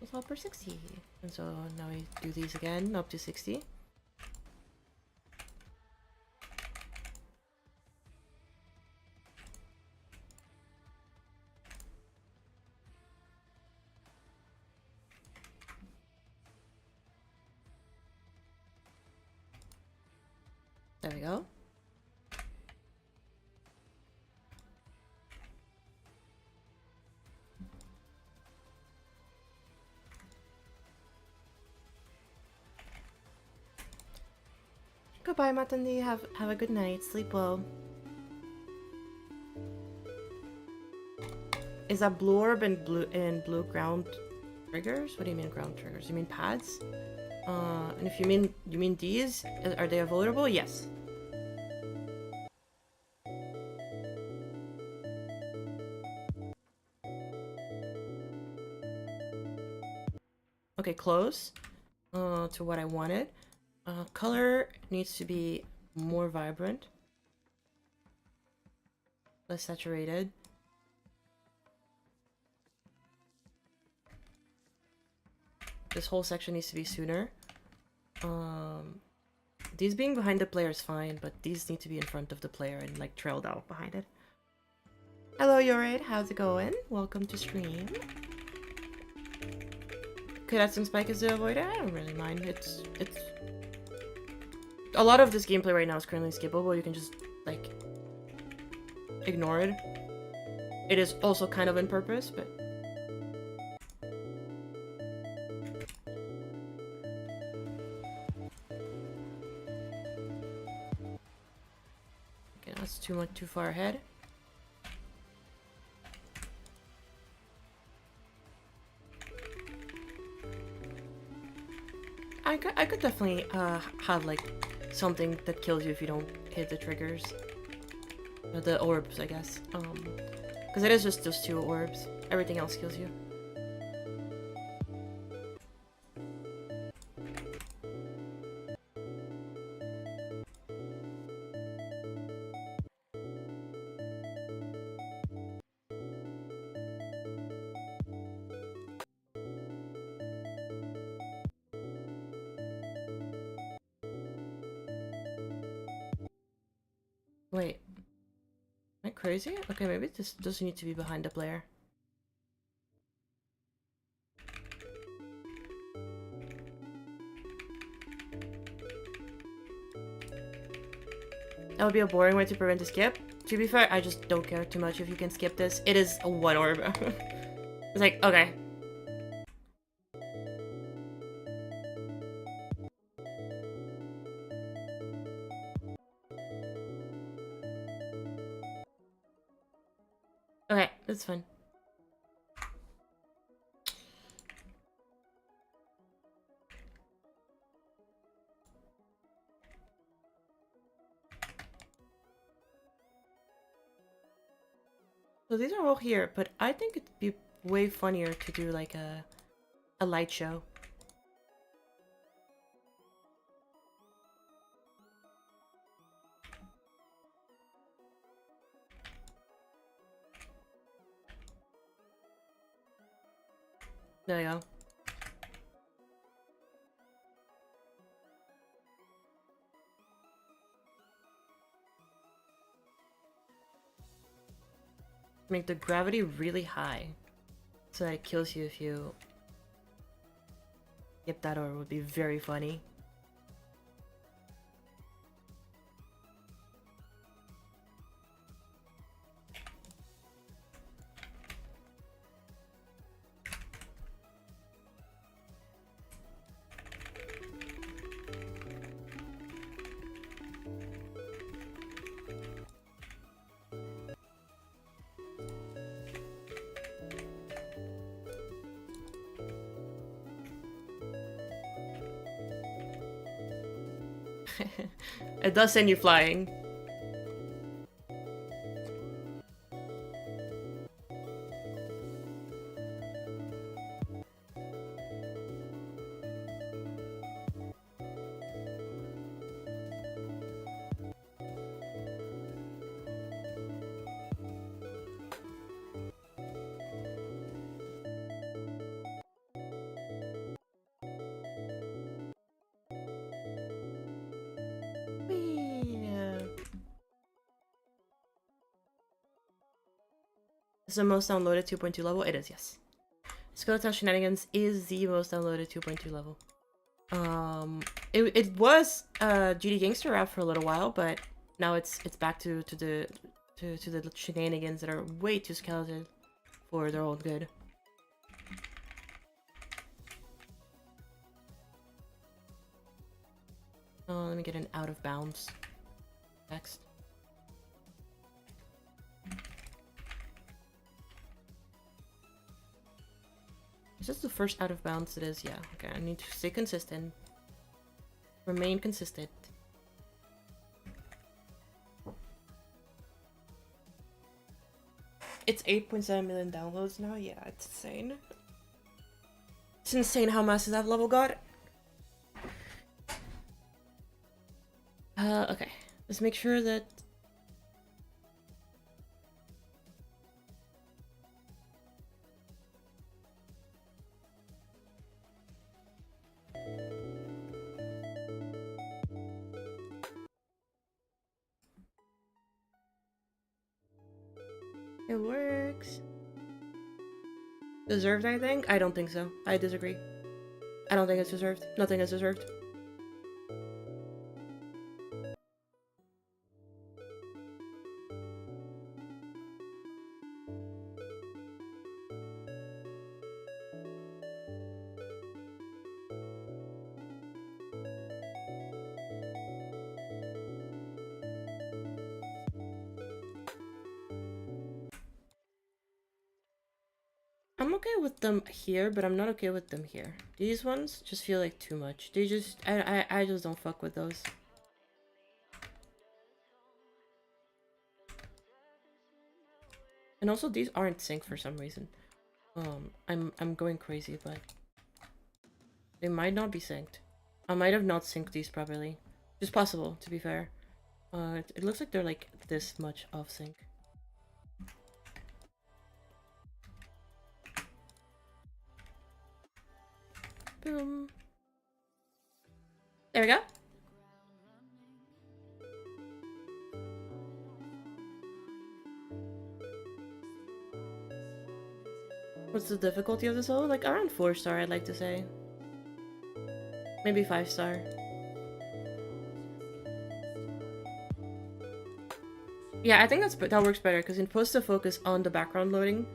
Will helper 60. And so now we do these again up to 60. There we go. Goodbye, Matandi. Have a good night. Sleep well. Is that blue orb and blue ground triggers? What do you mean ground triggers? You mean pads? And if you mean these, are they avoidable? Yes. Okay, close to what I wanted. Color needs to be more vibrant, less saturated. This whole section needs to be sooner. These being behind the player is fine, but these need to be in front of the player and like trailed out behind it. Hello, Yoraid. How's it going? Welcome to stream. Could add some spikes to avoid it. I don't really mind. It's a lot of this gameplay right now is currently skippable. You can just like ignore it. It is also kind of on purpose, but okay, that's too far ahead. I could definitely have like something that kills you if you don't hit the triggers. The orbs, I guess. Because it is just those 2 orbs. Everything else kills you. Wait. Am I crazy? Okay, maybe this doesn't need to be behind the player. That would be a boring way to prevent a skip. To be fair, I just don't care too much if you can skip this. It is a 1 orb. It's like, okay. Okay, that's fine. So these are all here, but I think it'd be way funnier to do like a light show. There you go. Make the gravity really high so that it kills you if you skip that, or it would be very funny. It does send you flying. Is the most downloaded 2.2 level? It is, yes. Skeleton Shenanigans is the most downloaded 2.2 level. It was GD Gangster Rap for a little while, but now it's back to the shenanigans that are way too skeleton for their own good. Let me get an out of bounds text. Is this the first out of bounds it is? Yeah, okay, I need to stay consistent. Remain consistent. It's 8.7 million downloads now? Yeah, it's insane. It's insane how massive that level got. Okay. Let's make sure that... It works. Deserved, I think? I don't think so. I disagree. I don't think it's deserved. Nothing is deserved. I'm okay with them here, but I'm not okay with them here. These ones just feel like too much. They just... I just don't fuck with those. And also, these aren't synced for some reason. I'm going crazy, but... They might not be synced. I might have not synced these properly. It's possible, to be fair. It looks like they're like this much off sync. Boom. There we go. What's the difficulty of this level? Like around 4-star, I'd like to say. Maybe 5-star. Yeah, I think that works better because it's supposed to focus on the background loading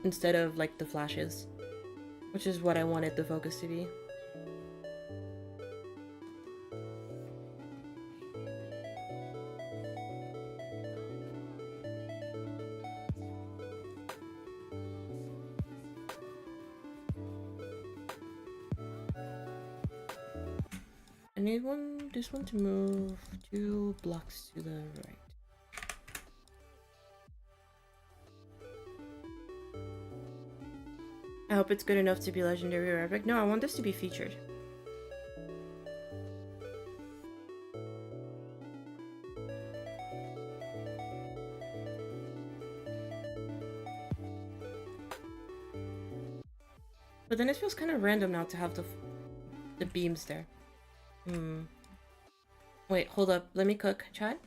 instead of like the flashes, which is what I wanted the focus to be. I need this one to move 2 blocks to the right. I hope it's good enough to be legendary or epic. No, I want this to be featured. But then it feels kind of random now to have the beams there. Wait, hold up. Let me cook, chat.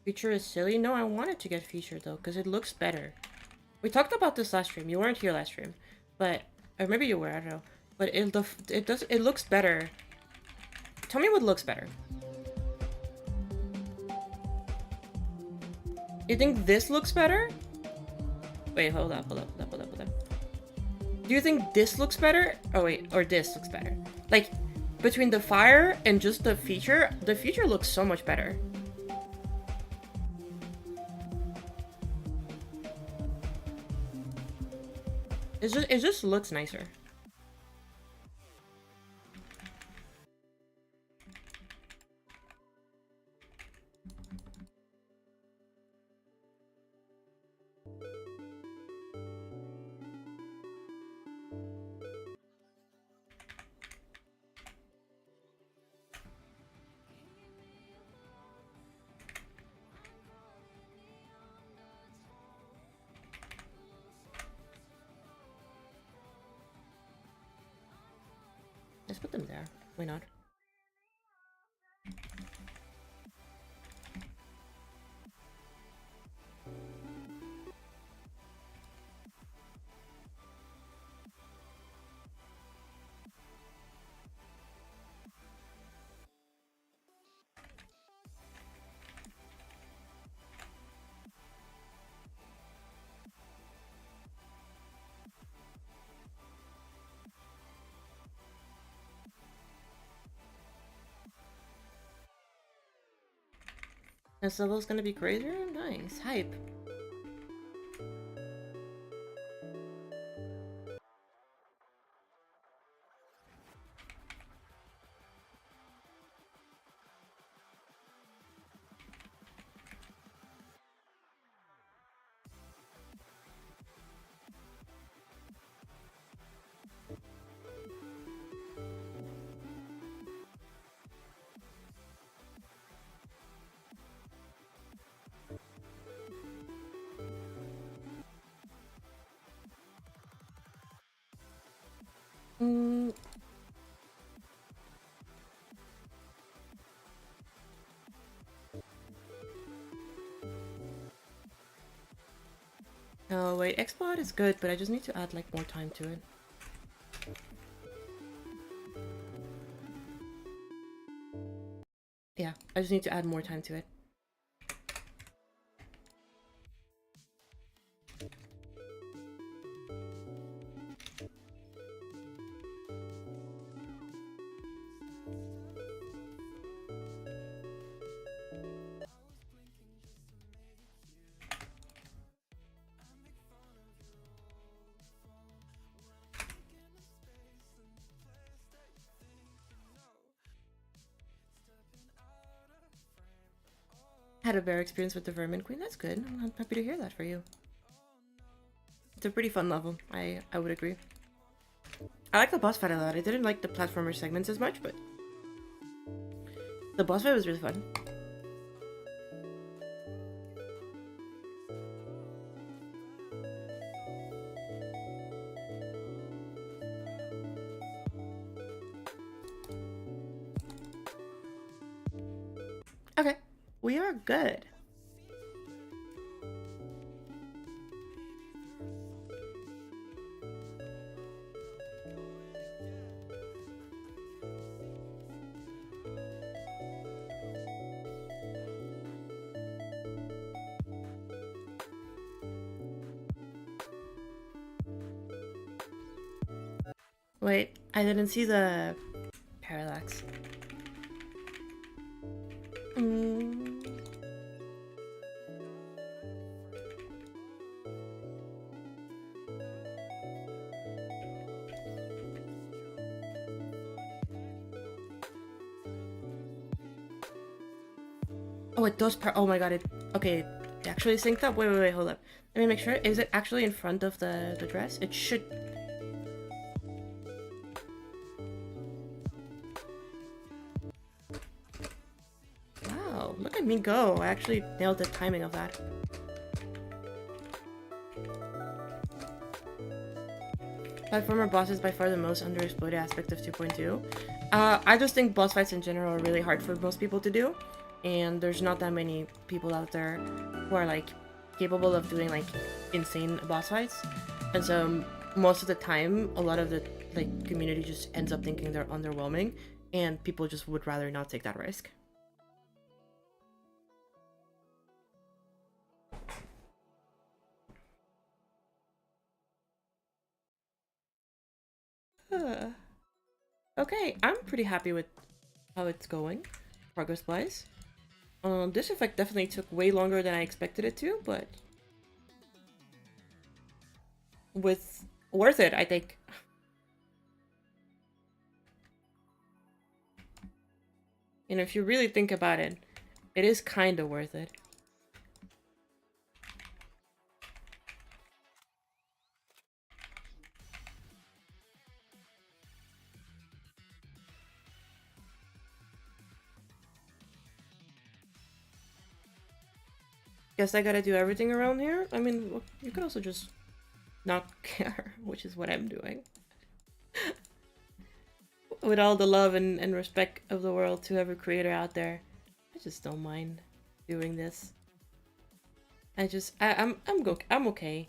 Feature is silly? No, I wanted to get featured though, because it looks better. We talked about this last stream. You weren't here last stream, but or maybe you were. I don't know. But it looks better. Tell me what looks better. You think this looks better? Wait, hold up. Do you think this looks better? Oh wait, or this looks better? Like between the fire and just the feature looks so much better. It just looks nicer. Let's put them there. Why not? This level's gonna be crazier? Nice. Hype. Oh wait, Xbox is good, but I just need to add like more time to it. Yeah, I just need to add more time to it. Had a better experience with the Vermin Queen. That's good. I'm happy to hear that for you. It's a pretty fun level. I would agree. I like the boss fight a lot. I didn't like the platformer segments as much, but the boss fight was really fun. Okay, we are good. Wait, I didn't see the parallax. Oh, it does oh my god, okay, it actually synced up? Wait, hold up. Let me make sure. Is it actually in front of the dress? It should... Wow, look at me go. I actually nailed the timing of that. Platformer boss is by far the most underexploited aspect of 2.2. I just think boss fights in general are really hard for most people to do. And there's not that many people out there who are like capable of doing like insane boss fights. And so most of the time, a lot of the like community just ends up thinking they're underwhelming, and people just would rather not take that risk. Okay, I'm pretty happy with how it's going, progress-wise. This effect definitely took way longer than I expected it to, but worth it, I think. And if you really think about it, it is kind of worth it. Guess I gotta do everything around here? I mean, you could also just not care, which is what I'm doing. With all the love and respect of the world to every creator out there, I just don't mind doing this. I'm okay.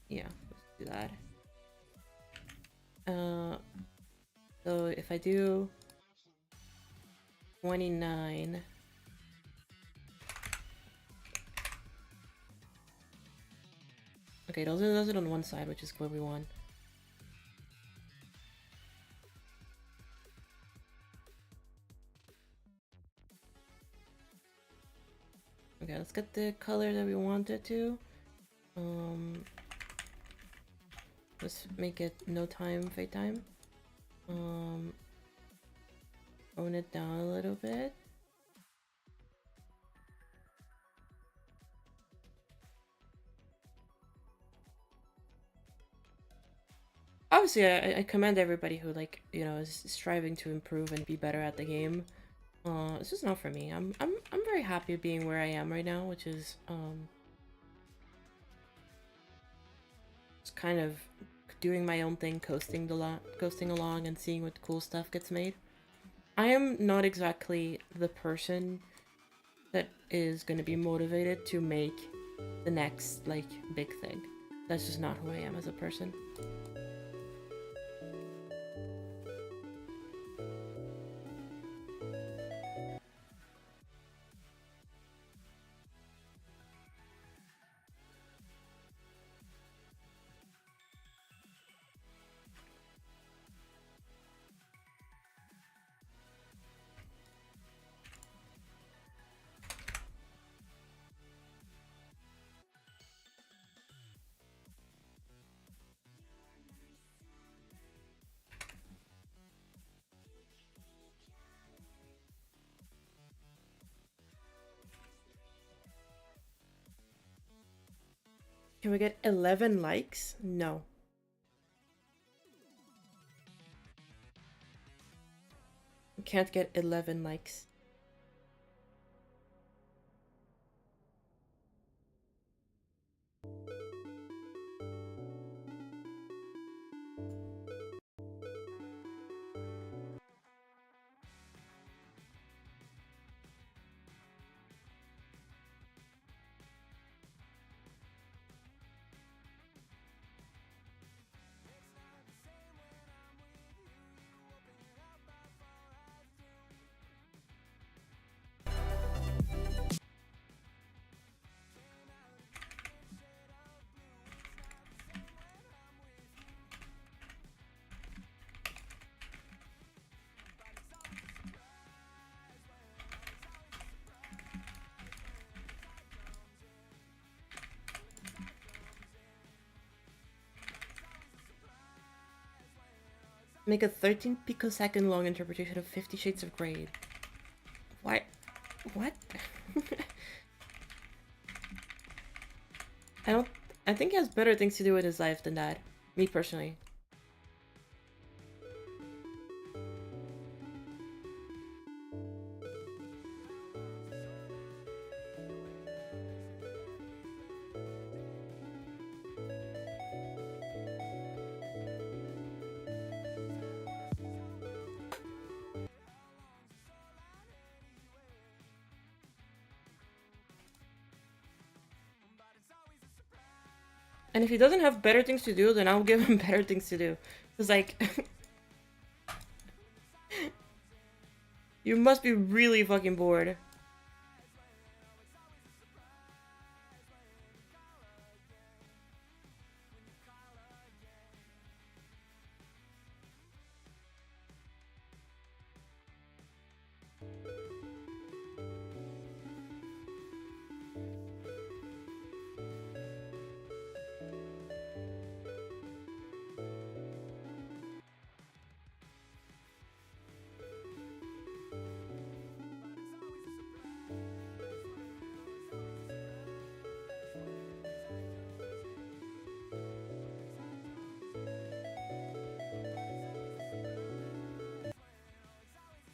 Yeah, let's do that. So if I do 29 Okay, it also does it on one side, which is what we want. Okay, let's get the color that we want it to. Let's make it no time, fade time. Tone it down a little bit. Obviously, I commend everybody who, like, you know, is striving to improve and be better at the game. It's just not for me. I'm very happy being where I am right now, which is just kind of doing my own thing, coasting along, and seeing what cool stuff gets made. I am not exactly the person that is going to be motivated to make the next, like, big thing. That's just not who I am as a person. Can we get 11 likes? No. We can't get 11 likes. Make a 13 picosecond long interpretation of 50 Shades of Grey. Why? What? I think he has better things to do with his life than that. Me personally. And if he doesn't have better things to do, then I'll give him better things to do. It's like... you must be really fucking bored.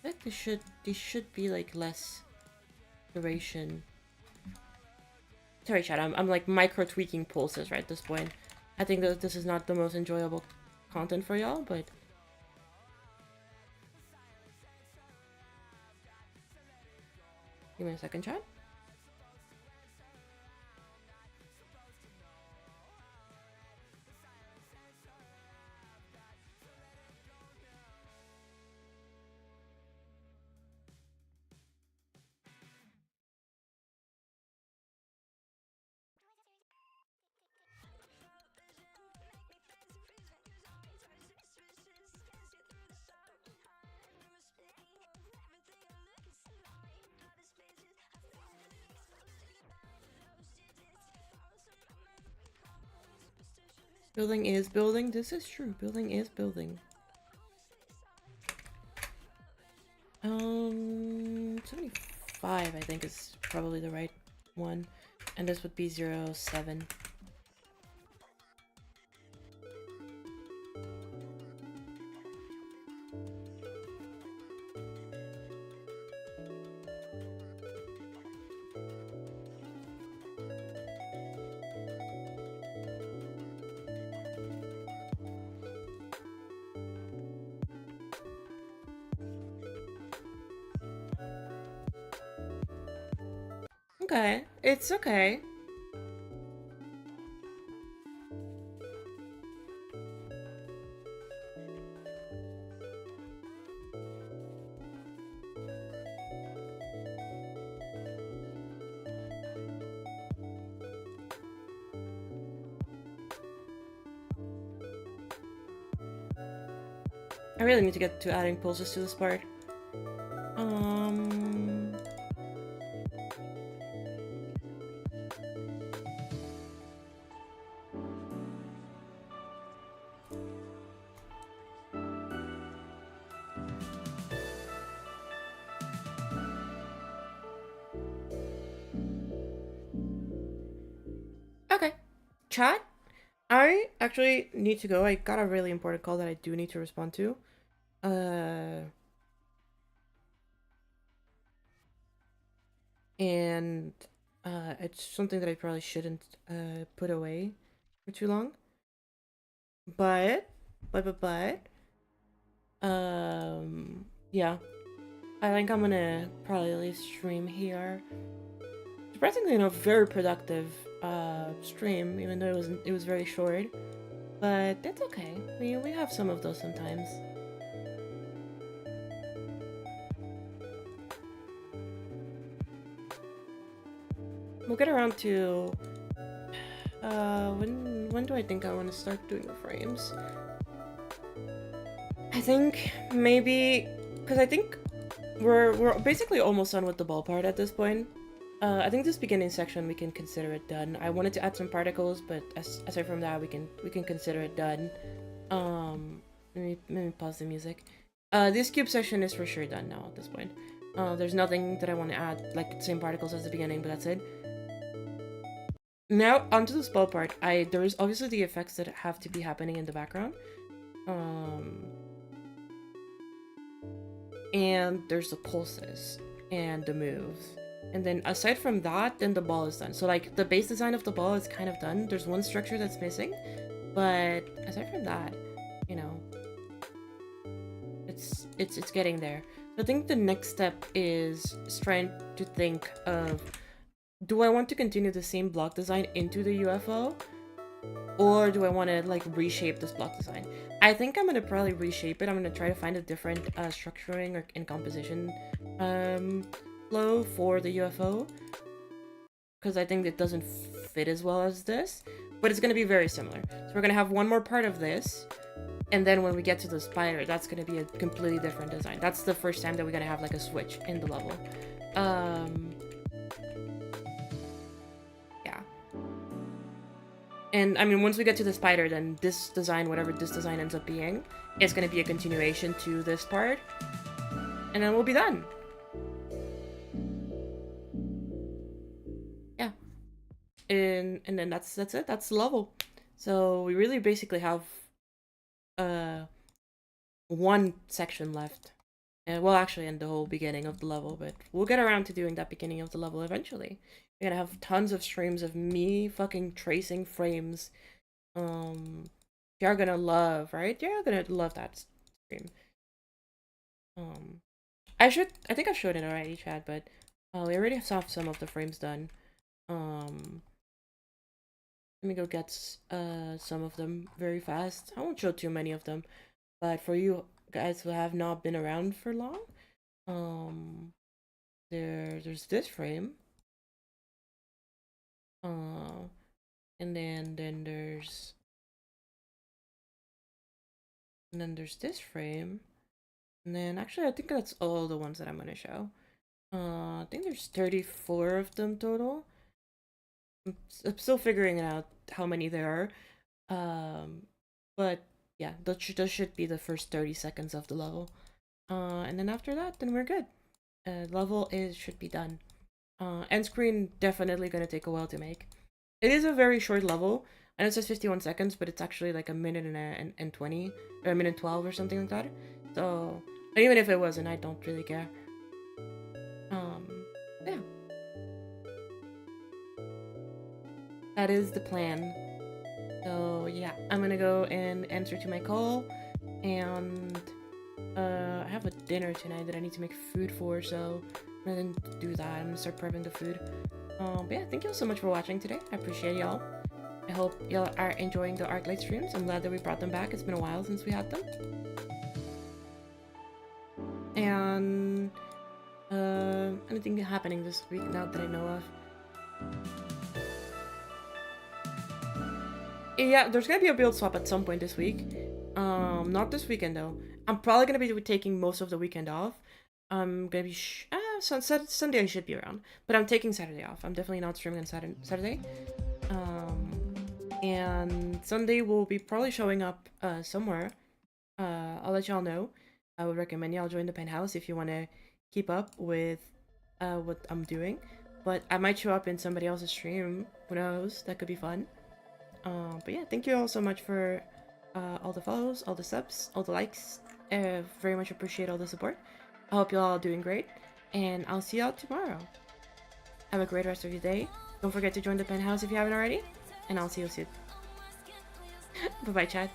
I think they should be like less duration. Sorry, chat. I'm like micro tweaking pulses right at this point. I think that this is not the most enjoyable content for y'all, but give me a second, chat. Building is building. This is true. Building is building. 75 I think is probably the right one. And this would be 07. Okay, it's okay. I really need to get to adding pulses to this part. Okay. Chat? I actually need to go. I got a really important call that I do need to respond to. And it's something that I probably shouldn't put away for too long. But yeah. I think I'm gonna probably leave stream here. Surprisingly enough, very productive stream, even though it was very short. But that's okay. We have some of those sometimes. We'll get around to when do I think I want to start doing the frames? I think maybe because I think we're basically almost done with the ball part at this point. I think this beginning section we can consider it done. I wanted to add some particles, but aside from that, we can consider it done. Let me pause the music. This cube section is for sure done now at this point. There's nothing that I want to add, like the same particles as the beginning, but that's it. Now onto the spell part. There's obviously the effects that have to be happening in the background. And there's the pulses and the moves. And then aside from that, then the ball is done. So like the base design of the ball is kind of done. There's one structure that's missing, but aside from that, you know, it's getting there. So I think the next step is trying to think of, do I want to continue the same block design into the UFO? Or do I want to like reshape this block design? I think I'm gonna probably reshape it. I'm gonna try to find a different structuring or and composition flow for the UFO, because I think it doesn't fit as well as this, but it's gonna be very similar. So we're gonna have one more part of this, and then when we get to the spider, that's gonna be a completely different design. That's the first time that we're gonna have like a switch in the level. Yeah. And I mean, once we get to the spider, then this design, whatever this design ends up being, is gonna be a continuation to this part, and then we'll be done. Yeah. And then that's it. That's the level. So we really basically have one section left. And well, actually, in the whole beginning of the level, but we'll get around to doing that beginning of the level eventually. We're gonna have tons of streams of me fucking tracing frames. You're gonna love, right? You're gonna love that stream. I think I showed it already, Chad, but we already have some of the frames done. Let me go get some of them very fast. I won't show too many of them, but for you guys who have not been around for long, there's this frame. And then there's this frame. And then actually I think that's all the ones that I'm gonna show. I think there's 34 of them total. I'm still figuring out how many there are. But yeah, those should be the first 30 seconds of the level. And then after that, then we're good. Level is should be done. End screen definitely gonna take a while to make. It is a very short level. I know it says 51 seconds, but it's actually like a minute and 20, or a minute 12 or something like that. So, even if it wasn't, I don't really care. Yeah. That is the plan. So, yeah, I'm gonna go and answer to my call, and I have a dinner tonight that I need to make food for, so I'm gonna do that. I'm gonna start prepping the food. But yeah, thank you all so much for watching today. I appreciate y'all. I hope y'all are enjoying the Arclight streams. I'm glad that we brought them back. It's been a while since we had them. And anything happening this week now that I know of? Yeah, there's gonna be a build swap at some point this week. Not this weekend though. I'm probably gonna be taking most of the weekend off. I'm gonna be Sunday I should be around, but I'm taking Saturday off. I'm definitely not streaming on Saturday. And Sunday we'll be probably showing up somewhere. I'll let y'all know. I would recommend y'all join the penthouse if you want to keep up with what I'm doing. But I might show up in somebody else's stream. Who knows? That could be fun. But yeah, thank you all so much for all the follows, all the subs, all the likes. Very much appreciate all the support. I hope y'all doing great, and I'll see y'all tomorrow. Have a great rest of your day. Don't forget to join the penthouse if you haven't already, and I'll see you soon. Bye-bye, chat.